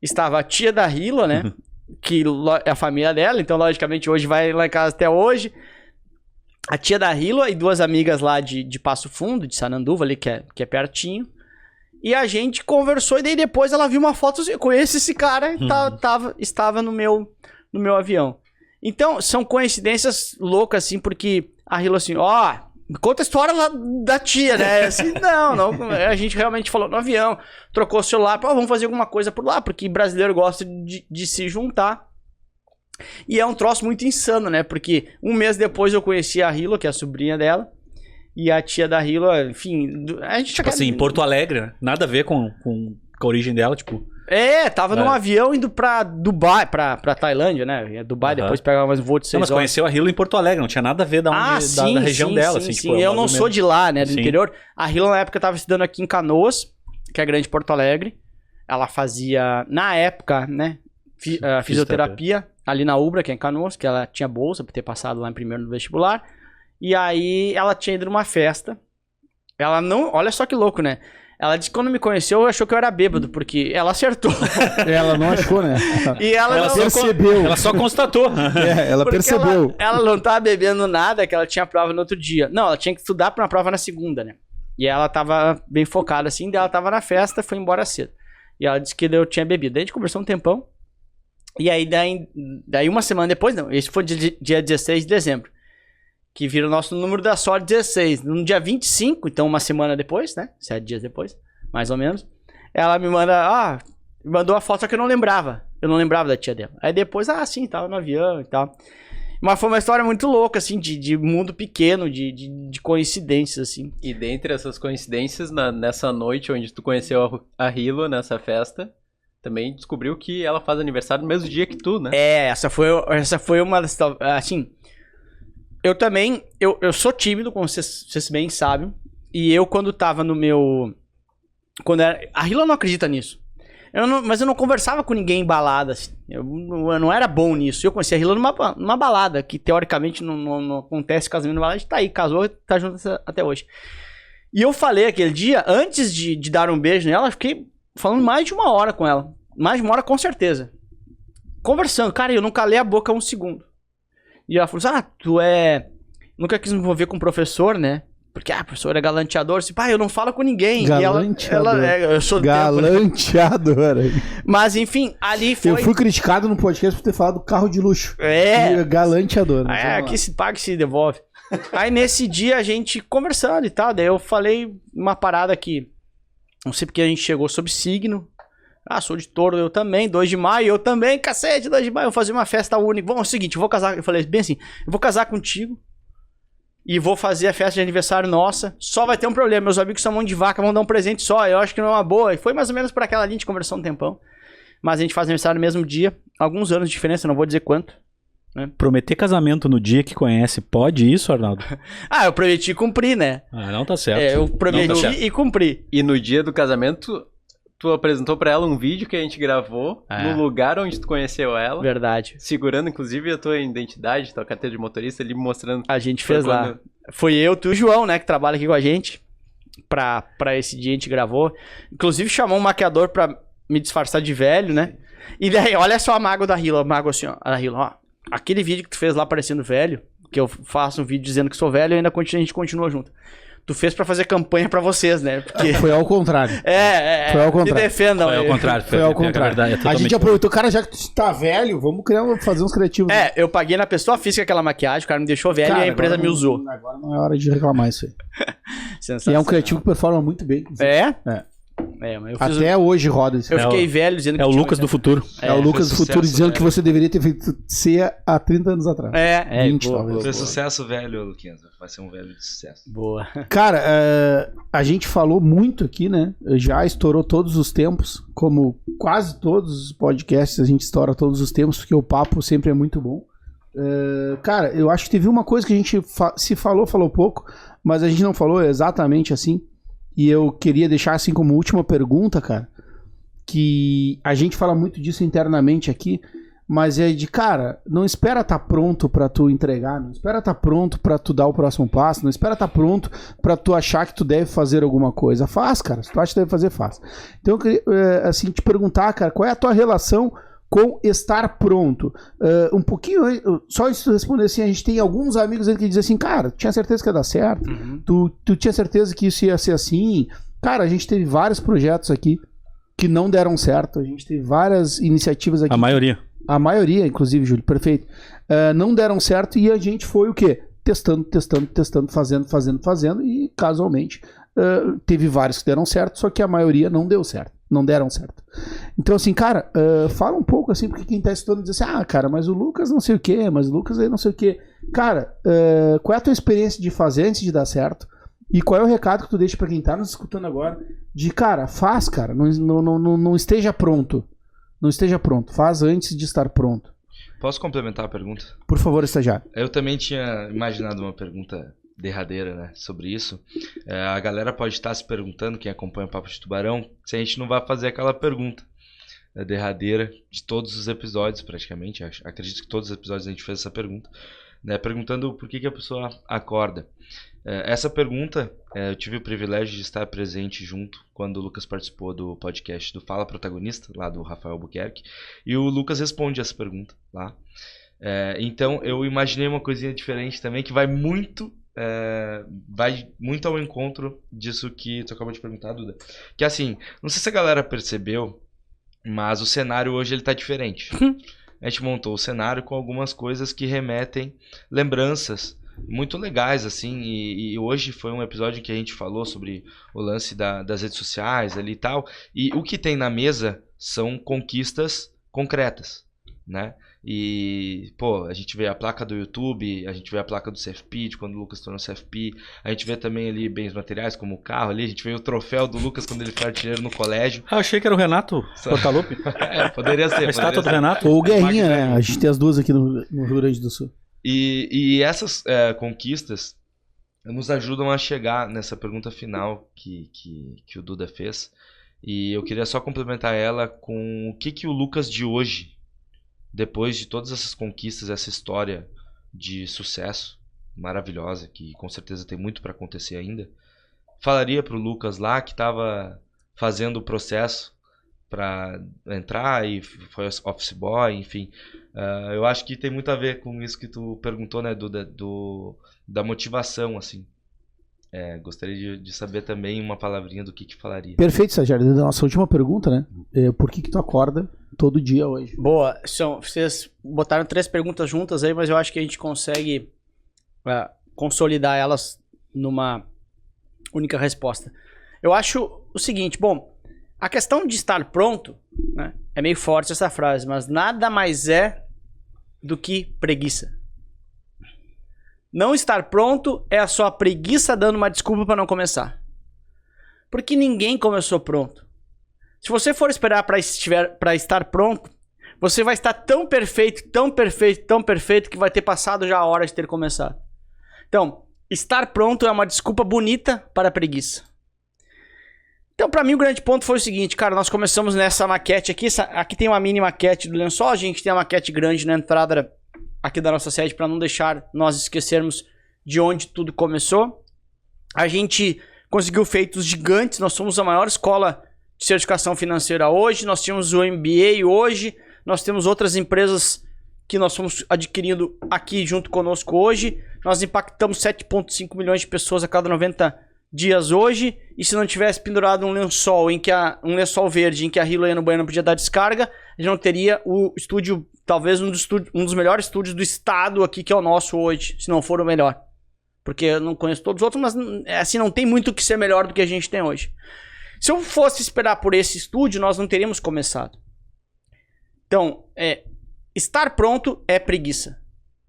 estava a tia da Hila, né? Que é a família dela, então logicamente hoje vai lá em casa até hoje. A tia da Hila e duas amigas lá de Passo Fundo, de Sananduva ali, que é pertinho. E a gente conversou e daí depois ela viu uma foto, eu conheço esse cara, estava no meu avião. Então, são coincidências loucas, assim, porque a Hila assim, conta a história lá da tia, né? Assim, não, a gente realmente falou no avião, trocou o celular, vamos fazer alguma coisa por lá, porque brasileiro gosta de se juntar. E é um troço muito insano, né? Porque um mês depois eu conheci a Hila, que é a sobrinha dela, e a tia da Hila, enfim, a gente... Tipo assim, em Porto Alegre, né? Nada a ver com a origem dela, tipo... Tava num avião indo pra Dubai, pra Tailândia, né? Dubai, depois pegava mais um voo de 6 horas. Mas conheceu a Hila em Porto Alegre, não tinha nada a ver da região dela. Sim, assim, sim. Eu não sou de lá, né? Do interior. A Hila, na época, tava estudando aqui em Canoas, que é grande Porto Alegre. Ela fazia, na época, né? Fisioterapia ali na Ubra, que é em Canoas, que ela tinha bolsa por ter passado lá em primeiro no vestibular. E aí, ela tinha ido numa festa. Ela não... Olha só que louco, né? Ela disse que quando me conheceu, achou que eu era bêbado, porque ela acertou. Ela não achou, né? E ela percebeu. Ela só constatou. Ela percebeu. Ela não tava bebendo nada, que ela tinha prova no outro dia. Não, ela tinha que estudar pra uma prova na segunda, né? E ela tava bem focada assim, daí ela tava na festa, foi embora cedo. E ela disse que eu tinha bebido. Daí a gente conversou um tempão. E aí, daí uma semana depois, não, esse foi dia 16 de dezembro. Que vira o nosso número da sorte 16. No dia 25, então uma semana depois, né? 7 dias depois, mais ou menos. Ela me mandou a foto, só que eu não lembrava. Eu não lembrava da tia dela. Aí depois, sim, tava no avião e tal. Mas foi uma história muito louca, assim, de mundo pequeno, de coincidências, assim. E dentre essas coincidências, nessa noite onde tu conheceu a Hila, nessa festa, também descobriu que ela faz aniversário no mesmo dia que tu, né? Essa foi uma das... Assim... Eu também, eu sou tímido, como vocês bem sabem. E eu, quando tava no meu... a Hila não acredita nisso. Mas eu não conversava com ninguém em balada. Assim. Eu não era bom nisso. Eu conheci a Hila numa balada, que teoricamente não acontece casamento na balada. A gente tá aí, casou, tá junto até hoje. E eu falei aquele dia, antes de dar um beijo nela, eu fiquei falando mais de 1 hora com ela. Mais de 1 hora com certeza. Conversando. Cara, eu não calei a boca 1 segundo. E ela falou assim, tu nunca quis me envolver com professor, né? Porque, o professor é galanteador. Assim, eu não falo com ninguém. Galanteador. Eu sou galanteador. Mas, enfim, ali foi... Eu fui criticado no podcast por ter falado do carro de luxo. Galanteador. Aqui se paga e se devolve. Aí, nesse dia, a gente conversando e tal. Daí eu falei uma parada que... Não sei porque a gente chegou sobre signo. Sou de touro, eu também, 2 de maio, eu também, cacete, 2 de maio, eu vou fazer uma festa única. Bom, é o seguinte, eu vou casar, eu falei bem assim, eu vou casar contigo e vou fazer a festa de aniversário nossa, só vai ter um problema, meus amigos são mão de vaca, vão dar um presente só, eu acho que não é uma boa. E foi mais ou menos por aquela linha, a gente conversou um tempão, mas a gente faz aniversário no mesmo dia, alguns anos de diferença, não vou dizer quanto. Né? Prometer casamento no dia que conhece, pode isso, Arnaldo? Eu prometi e cumpri, né? Não tá certo. Eu prometi e cumpri. E no dia do casamento... Tu apresentou pra ela um vídeo que a gente gravou no lugar onde tu conheceu ela. Verdade. Segurando, inclusive, a tua identidade, tua carteira de motorista, ali mostrando... A gente fez lá. Foi eu, tu e o João, né, que trabalha aqui com a gente. Pra esse dia a gente gravou. Inclusive, chamou um maquiador pra me disfarçar de velho, né? E daí, olha só a mágoa da Hila. A mágoa assim, ó. A Hila, aquele vídeo que tu fez lá parecendo velho, que eu faço um vídeo dizendo que sou velho e ainda a gente continua junto. Tu fez pra fazer campanha pra vocês, né? Porque... Foi ao contrário. Foi ao contrário. Me defendam. Foi ao contrário. Foi ao contrário. A gente aproveitou, cara, já que tu tá velho, vamos fazer uns criativos. Eu paguei na pessoa física aquela maquiagem, o cara me deixou velho e a empresa me usou. Agora não é hora de reclamar isso aí. E é um criativo que performa muito bem. Mas Até hoje roda isso. Eu fiquei velho dizendo que é o Lucas do futuro. É o Lucas do futuro dizendo que você deveria ter feito C há 30 anos atrás. 20 talvez. Foi sucesso velho, Luquinhas. Vai ser um velho de sucesso. Boa. Cara, a gente falou muito aqui, né? Já estourou todos os tempos. Como quase todos os podcasts, a gente estoura todos os tempos, porque o papo sempre é muito bom. Cara, eu acho que teve uma coisa que a gente se falou pouco, mas a gente não falou exatamente assim. E eu queria deixar assim como última pergunta, cara, que a gente fala muito disso internamente aqui, mas é de, cara, não espera estar pronto pra tu entregar, não espera estar pronto pra tu dar o próximo passo, não espera estar pronto pra tu achar que tu deve fazer alguma coisa. Faz, cara, se tu acha que deve fazer, faz. Então eu queria, assim, te perguntar, cara, qual é a tua relação com estar pronto? Um pouquinho, só isso responder assim, a gente tem alguns amigos aí que dizem assim, cara, tinha certeza que ia dar certo, tu tinha certeza que isso ia ser assim. Cara, a gente teve vários projetos aqui que não deram certo, a gente teve várias iniciativas aqui. A maioria, inclusive, Júlio, perfeito. Não deram certo e a gente foi o quê? Testando, fazendo e casualmente teve vários que deram certo, só que a maioria não deram certo. Então, assim, cara, fala um pouco, assim, porque quem tá estudando diz assim, cara, mas o Lucas não sei o quê, mas o Lucas aí não sei o quê. Cara, qual é a tua experiência de fazer antes de dar certo? E qual é o recado que tu deixa pra quem tá nos escutando agora? De, cara, faz, cara, não esteja pronto. Não esteja pronto, faz antes de estar pronto. Posso complementar a pergunta? Por favor, estagiário. Eu também tinha imaginado uma pergunta derradeira, né, sobre isso. A galera pode estar se perguntando, quem acompanha o Papo de Tubarão, se a gente não vai fazer aquela pergunta derradeira de todos os episódios, praticamente. Acredito que todos os episódios a gente fez essa pergunta, né, perguntando por que a pessoa acorda. Essa pergunta, eu tive o privilégio de estar presente junto quando o Lucas participou do podcast do Fala Protagonista, lá do Rafael Albuquerque, e o Lucas responde essa pergunta lá. Então eu imaginei uma coisinha diferente também, que vai muito ao encontro disso que tu acabou de perguntar, Duda. Que assim, não sei se a galera percebeu, mas o cenário hoje ele tá diferente. A gente montou o cenário com algumas coisas que remetem lembranças muito legais, assim, e hoje foi um episódio em que a gente falou sobre o lance das redes sociais ali e tal, e o que tem na mesa são conquistas concretas, né? E, pô, a gente vê a placa do YouTube, a gente vê a placa do CFP, de quando o Lucas tornou CFP, a gente vê também ali bens materiais, como o carro ali, a gente vê o troféu do Lucas quando ele foi artilheiro no colégio. Eu achei que era o Renato Portaluppi. Poderia ser. A estátua do Renato. Ou o Guerrinha, né? A gente tem as duas aqui no Rio Grande do Sul. E essas conquistas nos ajudam a chegar nessa pergunta final que o Duda fez. E eu queria só complementar ela com o que o Lucas de hoje, depois de todas essas conquistas, essa história de sucesso maravilhosa, que com certeza tem muito para acontecer ainda, falaria pro Lucas lá que estava fazendo o processo para entrar e foi office boy, enfim. Eu acho que tem muito a ver com isso que tu perguntou, né, Duda, da motivação, assim. Gostaria de saber também uma palavrinha do que falaria. Perfeito, Estagiário. Nossa última pergunta, né? Por que tu acorda todo dia hoje? Boa. Vocês botaram 3 perguntas juntas aí, mas eu acho que a gente consegue consolidar elas numa única resposta. Eu acho o seguinte, bom, a questão de estar pronto, né, é meio forte essa frase, mas nada mais é do que preguiça. Não estar pronto é a sua preguiça dando uma desculpa para não começar. Porque ninguém começou pronto. Se você for esperar para estar pronto, você vai estar tão perfeito que vai ter passado já a hora de ter começado. Então, estar pronto é uma desculpa bonita para a preguiça. Então, para mim, o grande ponto foi o seguinte, cara, nós começamos nessa maquete aqui. Aqui tem uma mini maquete do lençol, a gente tem uma maquete grande na entrada aqui da nossa sede para não deixar nós esquecermos de onde tudo começou. A gente conseguiu feitos gigantes, nós somos a maior escola de certificação financeira hoje, nós tínhamos o MBA hoje, nós temos outras empresas que nós fomos adquirindo aqui junto conosco hoje, nós impactamos 7,5 milhões de pessoas a cada 90 dias hoje, e se não tivesse pendurado um lençol lençol verde em que a Hilo no banheiro não podia dar descarga, a gente não teria o estúdio, talvez um dos melhores estúdios do estado aqui, que é o nosso hoje, se não for o melhor. Porque eu não conheço todos os outros, mas assim, não tem muito o que ser melhor do que a gente tem hoje. Se eu fosse esperar por esse estúdio, nós não teríamos começado. Então, estar pronto é preguiça.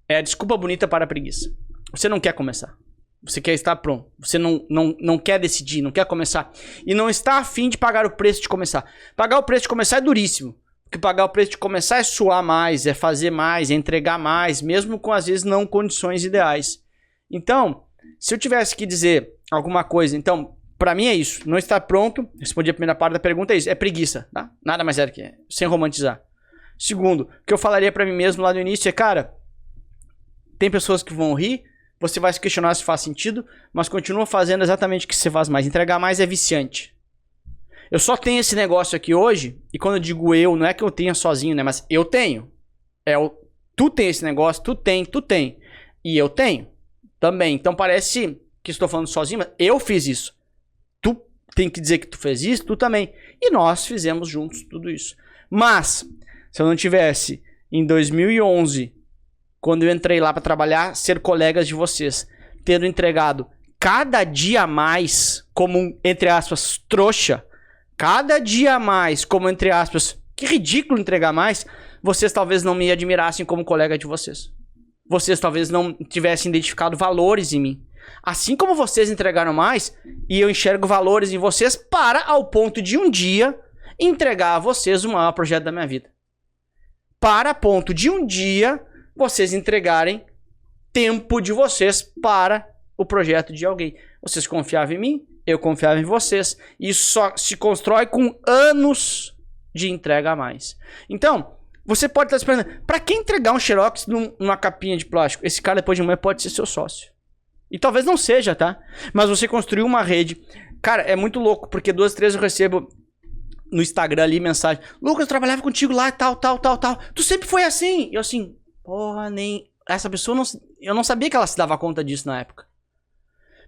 É a desculpa bonita para a preguiça. Você não quer começar. Você quer estar pronto. Você não quer decidir, não quer começar. E não está afim de pagar o preço de começar. Pagar o preço de começar é duríssimo. Porque pagar o preço de começar é suar mais, é fazer mais, é entregar mais, mesmo com, às vezes, não condições ideais. Então, se eu tivesse que dizer alguma coisa, então, pra mim é isso. Não estar pronto, respondi a primeira parte da pergunta, é isso. É preguiça, tá? Nada mais é do que é, sem romantizar. Segundo, o que eu falaria pra mim mesmo lá no início é, cara, tem pessoas que vão rir, você vai se questionar se faz sentido, mas continua fazendo exatamente o que você faz mais. Entregar mais é viciante. Eu só tenho esse negócio aqui hoje, e quando eu digo eu, não é que eu tenha sozinho, né? Mas eu tenho. Tu tem esse negócio, tu tem. E eu tenho também. Então parece que estou falando sozinho, mas eu fiz isso. Tu tem que dizer que tu fez isso, tu também. E nós fizemos juntos tudo isso. Mas, se eu não tivesse, em 2011, quando eu entrei lá para trabalhar, ser colegas de vocês, tendo entregado cada dia mais como, entre aspas, trouxa, cada dia mais, como entre aspas, que ridículo entregar mais, vocês talvez não me admirassem como colega de vocês. Vocês talvez não tivessem identificado valores em mim. Assim como vocês entregaram mais, e eu enxergo valores em vocês para, ao ponto de um dia, entregar a vocês o maior projeto da minha vida. Para, a ponto de um dia, vocês entregarem tempo de vocês para o projeto de alguém. Vocês confiavam em mim? Eu confiava em vocês. Isso só se constrói com anos de entrega a mais. Então, você pode estar se perguntando, para que entregar um Xerox numa capinha de plástico? Esse cara depois de amanhã pode ser seu sócio. E talvez não seja, tá? Mas você construiu uma rede. Cara, é muito louco, porque 2, 3 eu recebo no Instagram ali mensagem. Lucas, eu trabalhava contigo lá, tal. Tu sempre foi assim. E eu assim, porra, nem... Essa pessoa, eu não sabia que ela se dava conta disso na época.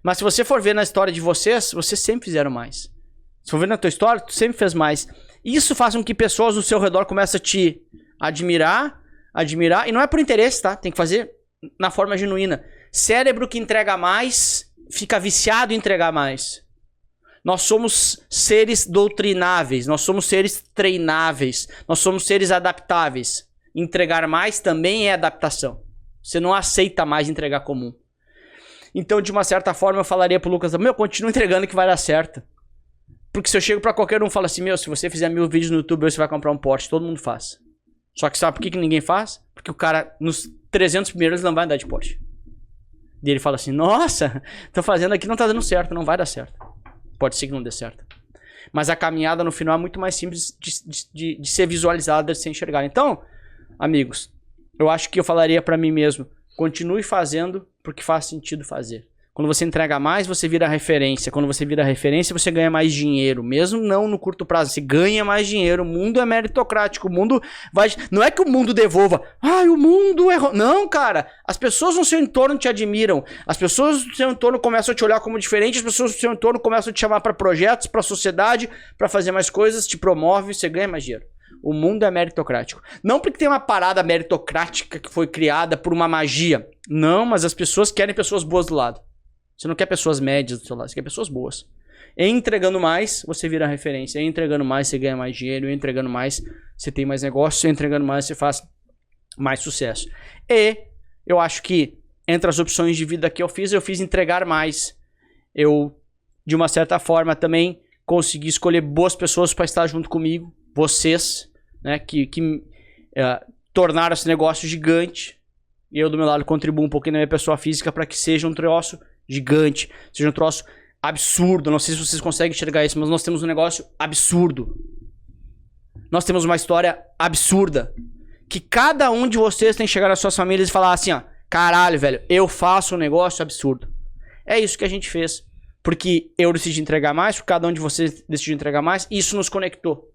Mas se você for ver na história de vocês sempre fizeram mais. Se for ver na tua história, tu sempre fez mais. Isso faz com que pessoas ao seu redor comecem a te admirar. E não é por interesse, tá? Tem que fazer na forma genuína. Cérebro que entrega mais, fica viciado em entregar mais. Nós somos seres doutrináveis, nós somos seres treináveis, nós somos seres adaptáveis. Entregar mais também é adaptação. Você não aceita mais entregar comum. Então, de uma certa forma, eu falaria pro Lucas, continua entregando que vai dar certo. Porque se eu chego pra qualquer um e falo assim, se você fizer 1000 vídeos no YouTube, você vai comprar um Porsche. Todo mundo faz. Só que sabe por que ninguém faz? Porque o cara, nos 300 primeiros, não vai andar de Porsche. E ele fala assim, nossa, tô fazendo aqui, não tá dando certo, não vai dar certo. Pode ser que não dê certo. Mas a caminhada no final é muito mais simples de ser visualizada, de ser enxergada. Então, amigos, eu acho que eu falaria pra mim mesmo, continue fazendo porque faz sentido fazer. Quando você entrega mais, você vira referência. Quando você vira referência, você ganha mais dinheiro. Mesmo não no curto prazo, você ganha mais dinheiro. O mundo é meritocrático. O mundo vai... Não é que o mundo devolva. O mundo errou. Não, cara. As pessoas no seu entorno te admiram. As pessoas no seu entorno começam a te olhar como diferente. As pessoas no seu entorno começam a te chamar para projetos, para sociedade, para fazer mais coisas. Te promove, você ganha mais dinheiro. O mundo é meritocrático. Não porque tem uma parada meritocrática que foi criada por uma magia. Não, mas as pessoas querem pessoas boas do lado. Você não quer pessoas médias do seu lado, você quer pessoas boas. Entregando mais, você vira referência. Entregando mais, você ganha mais dinheiro. Entregando mais, você tem mais negócio. Entregando mais, você faz mais sucesso. E eu acho que entre as opções de vida que eu fiz entregar mais. Eu, de uma certa forma, também consegui escolher boas pessoas para estar junto comigo. Vocês, né, que tornaram esse negócio gigante. E eu, do meu lado, contribuo um pouquinho na minha pessoa física para que seja um troço gigante, seja um troço absurdo. Não sei se vocês conseguem enxergar isso, mas nós temos um negócio absurdo. Nós temos uma história absurda. Que cada um de vocês tem que chegar nas suas famílias e falar assim, caralho, velho, eu faço um negócio absurdo. É isso que a gente fez. Porque eu decidi entregar mais, porque cada um de vocês decidiu entregar mais, e isso nos conectou.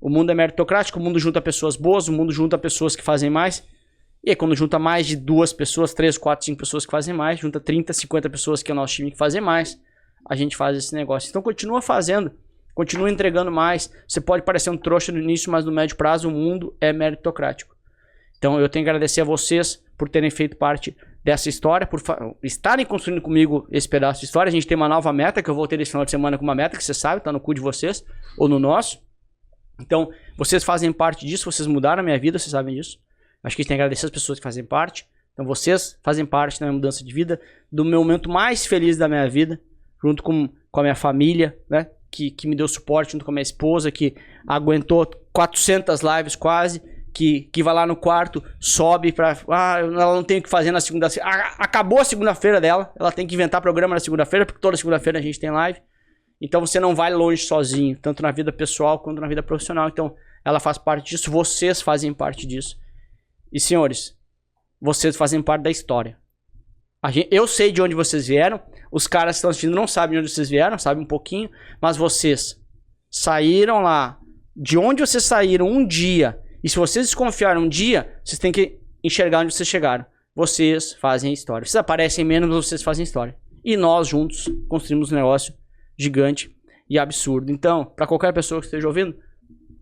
O mundo é meritocrático, o mundo junta pessoas boas, o mundo junta pessoas que fazem mais. E aí, quando junta mais de 2 pessoas, 3, 4, 5 pessoas que fazem mais, junta 30, 50 pessoas que é o nosso time que fazem mais, a gente faz esse negócio. Então continua fazendo, continua entregando mais. Você pode parecer um trouxa no início, mas no médio prazo o mundo é meritocrático. Então eu tenho que agradecer a vocês por terem feito parte dessa história, por estarem construindo comigo esse pedaço de história. A gente tem uma nova meta, que eu vou ter esse final de semana com uma meta, que você sabe, tá no cu de vocês, ou no nosso. Então, vocês fazem parte disso, vocês mudaram a minha vida, vocês sabem disso. Acho que a gente tem que agradecer as pessoas que fazem parte. Então, vocês fazem parte da minha mudança de vida, do meu momento mais feliz da minha vida, junto com a minha família, né? Que me deu suporte, junto com a minha esposa, que aguentou 400 lives quase, que vai lá no quarto, sobe pra... ela não tem o que fazer na segunda-feira. Acabou a segunda-feira dela, ela tem que inventar programa na segunda-feira, porque toda segunda-feira a gente tem live. Então você não vai longe sozinho, tanto na vida pessoal quanto na vida profissional. Então ela faz parte disso, vocês fazem parte disso. E senhores, vocês fazem parte da história. Eu sei de onde vocês vieram, os caras que estão assistindo não sabem de onde vocês vieram, sabem um pouquinho, mas vocês saíram lá, de onde vocês saíram um dia, e se vocês desconfiaram um dia, vocês têm que enxergar onde vocês chegaram. Vocês fazem a história. Vocês aparecem menos, mas vocês fazem a história. E nós juntos construímos um negócio gigante e absurdo. Então, para qualquer pessoa que esteja ouvindo,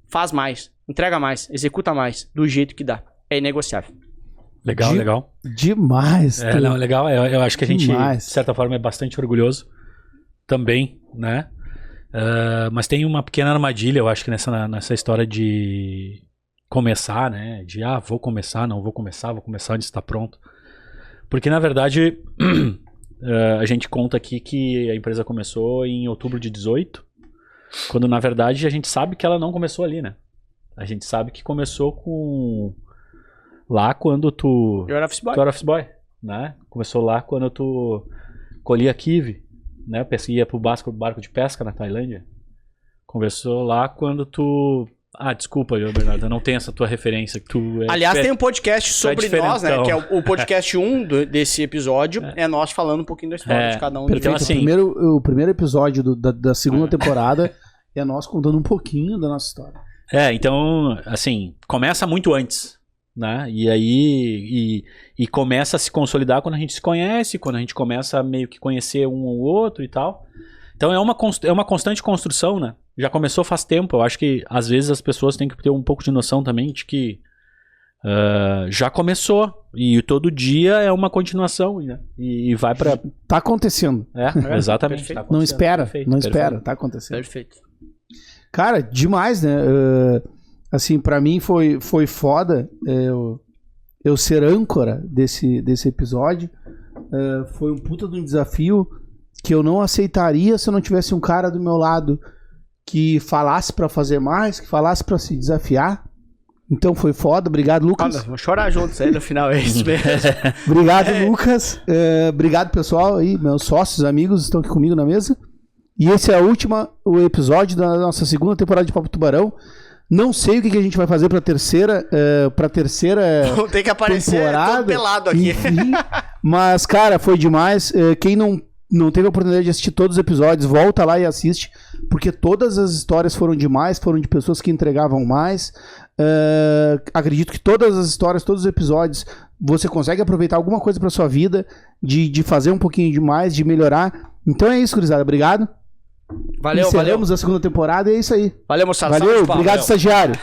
faz mais, entrega mais, executa mais, do jeito que dá. É inegociável. Legal, legal. Demais. Não, legal. Eu acho que a gente, de certa forma, é bastante orgulhoso também, né? Mas tem uma pequena armadilha, eu acho que nessa história de começar, né? De, vou começar, não vou começar, vou começar onde está pronto. Porque, na verdade, a gente conta aqui que a empresa começou em outubro de 18, quando, na verdade, a gente sabe que ela não começou ali, né? A gente sabe que começou com... Lá quando tu... Eu era office boy. Tu era office boy, né? Começou lá quando tu colhia kiwi, né? Ia pro barco de pesca na Tailândia. Começou lá quando tu... desculpa, Bernardo, eu não tenho essa tua referência. Que tu Aliás, tem um podcast sobre nós, né? Que é o podcast 1 desse episódio. É nós falando um pouquinho da história de cada um. Então, assim, o primeiro episódio da segunda temporada é nós contando um pouquinho da nossa história. Então, assim, começa muito antes. Né? E aí começa a se consolidar quando a gente se conhece, quando a gente começa a meio que conhecer um ou outro e tal. Então é uma constante construção, né? Já começou faz tempo. Eu acho que às vezes as pessoas têm que ter um pouco de noção também de que já começou e todo dia é uma continuação, né? E vai pra... Tá acontecendo. Exatamente. Tá não espera, não espera, tá acontecendo. Perfeito. Cara, demais, né? Assim, pra mim foi foda eu ser âncora desse episódio. Foi um puta de um desafio que eu não aceitaria se eu não tivesse um cara do meu lado que falasse pra fazer mais, que falasse pra se desafiar. Então foi foda. Obrigado, Lucas. Vamos chorar juntos aí no final, é isso mesmo. Obrigado, Lucas. Obrigado, pessoal aí, meus sócios, amigos estão aqui comigo na mesa. E esse é o episódio da nossa segunda temporada de Papo Tubarão. Não sei o que a gente vai fazer pra terceira Vamos ter que aparecer todo pelado aqui. Enfim, mas, cara, foi demais. Quem não teve a oportunidade de assistir todos os episódios, volta lá e assiste, porque todas as histórias foram demais, foram de pessoas que entregavam mais. Acredito que todas as histórias, todos os episódios, você consegue aproveitar alguma coisa pra sua vida, de fazer um pouquinho de mais, de melhorar. Então é isso, gurizada. Obrigado. Valeu. Encerramos a segunda temporada e é isso aí. Valeu, moçada. Valeu, obrigado, estagiário.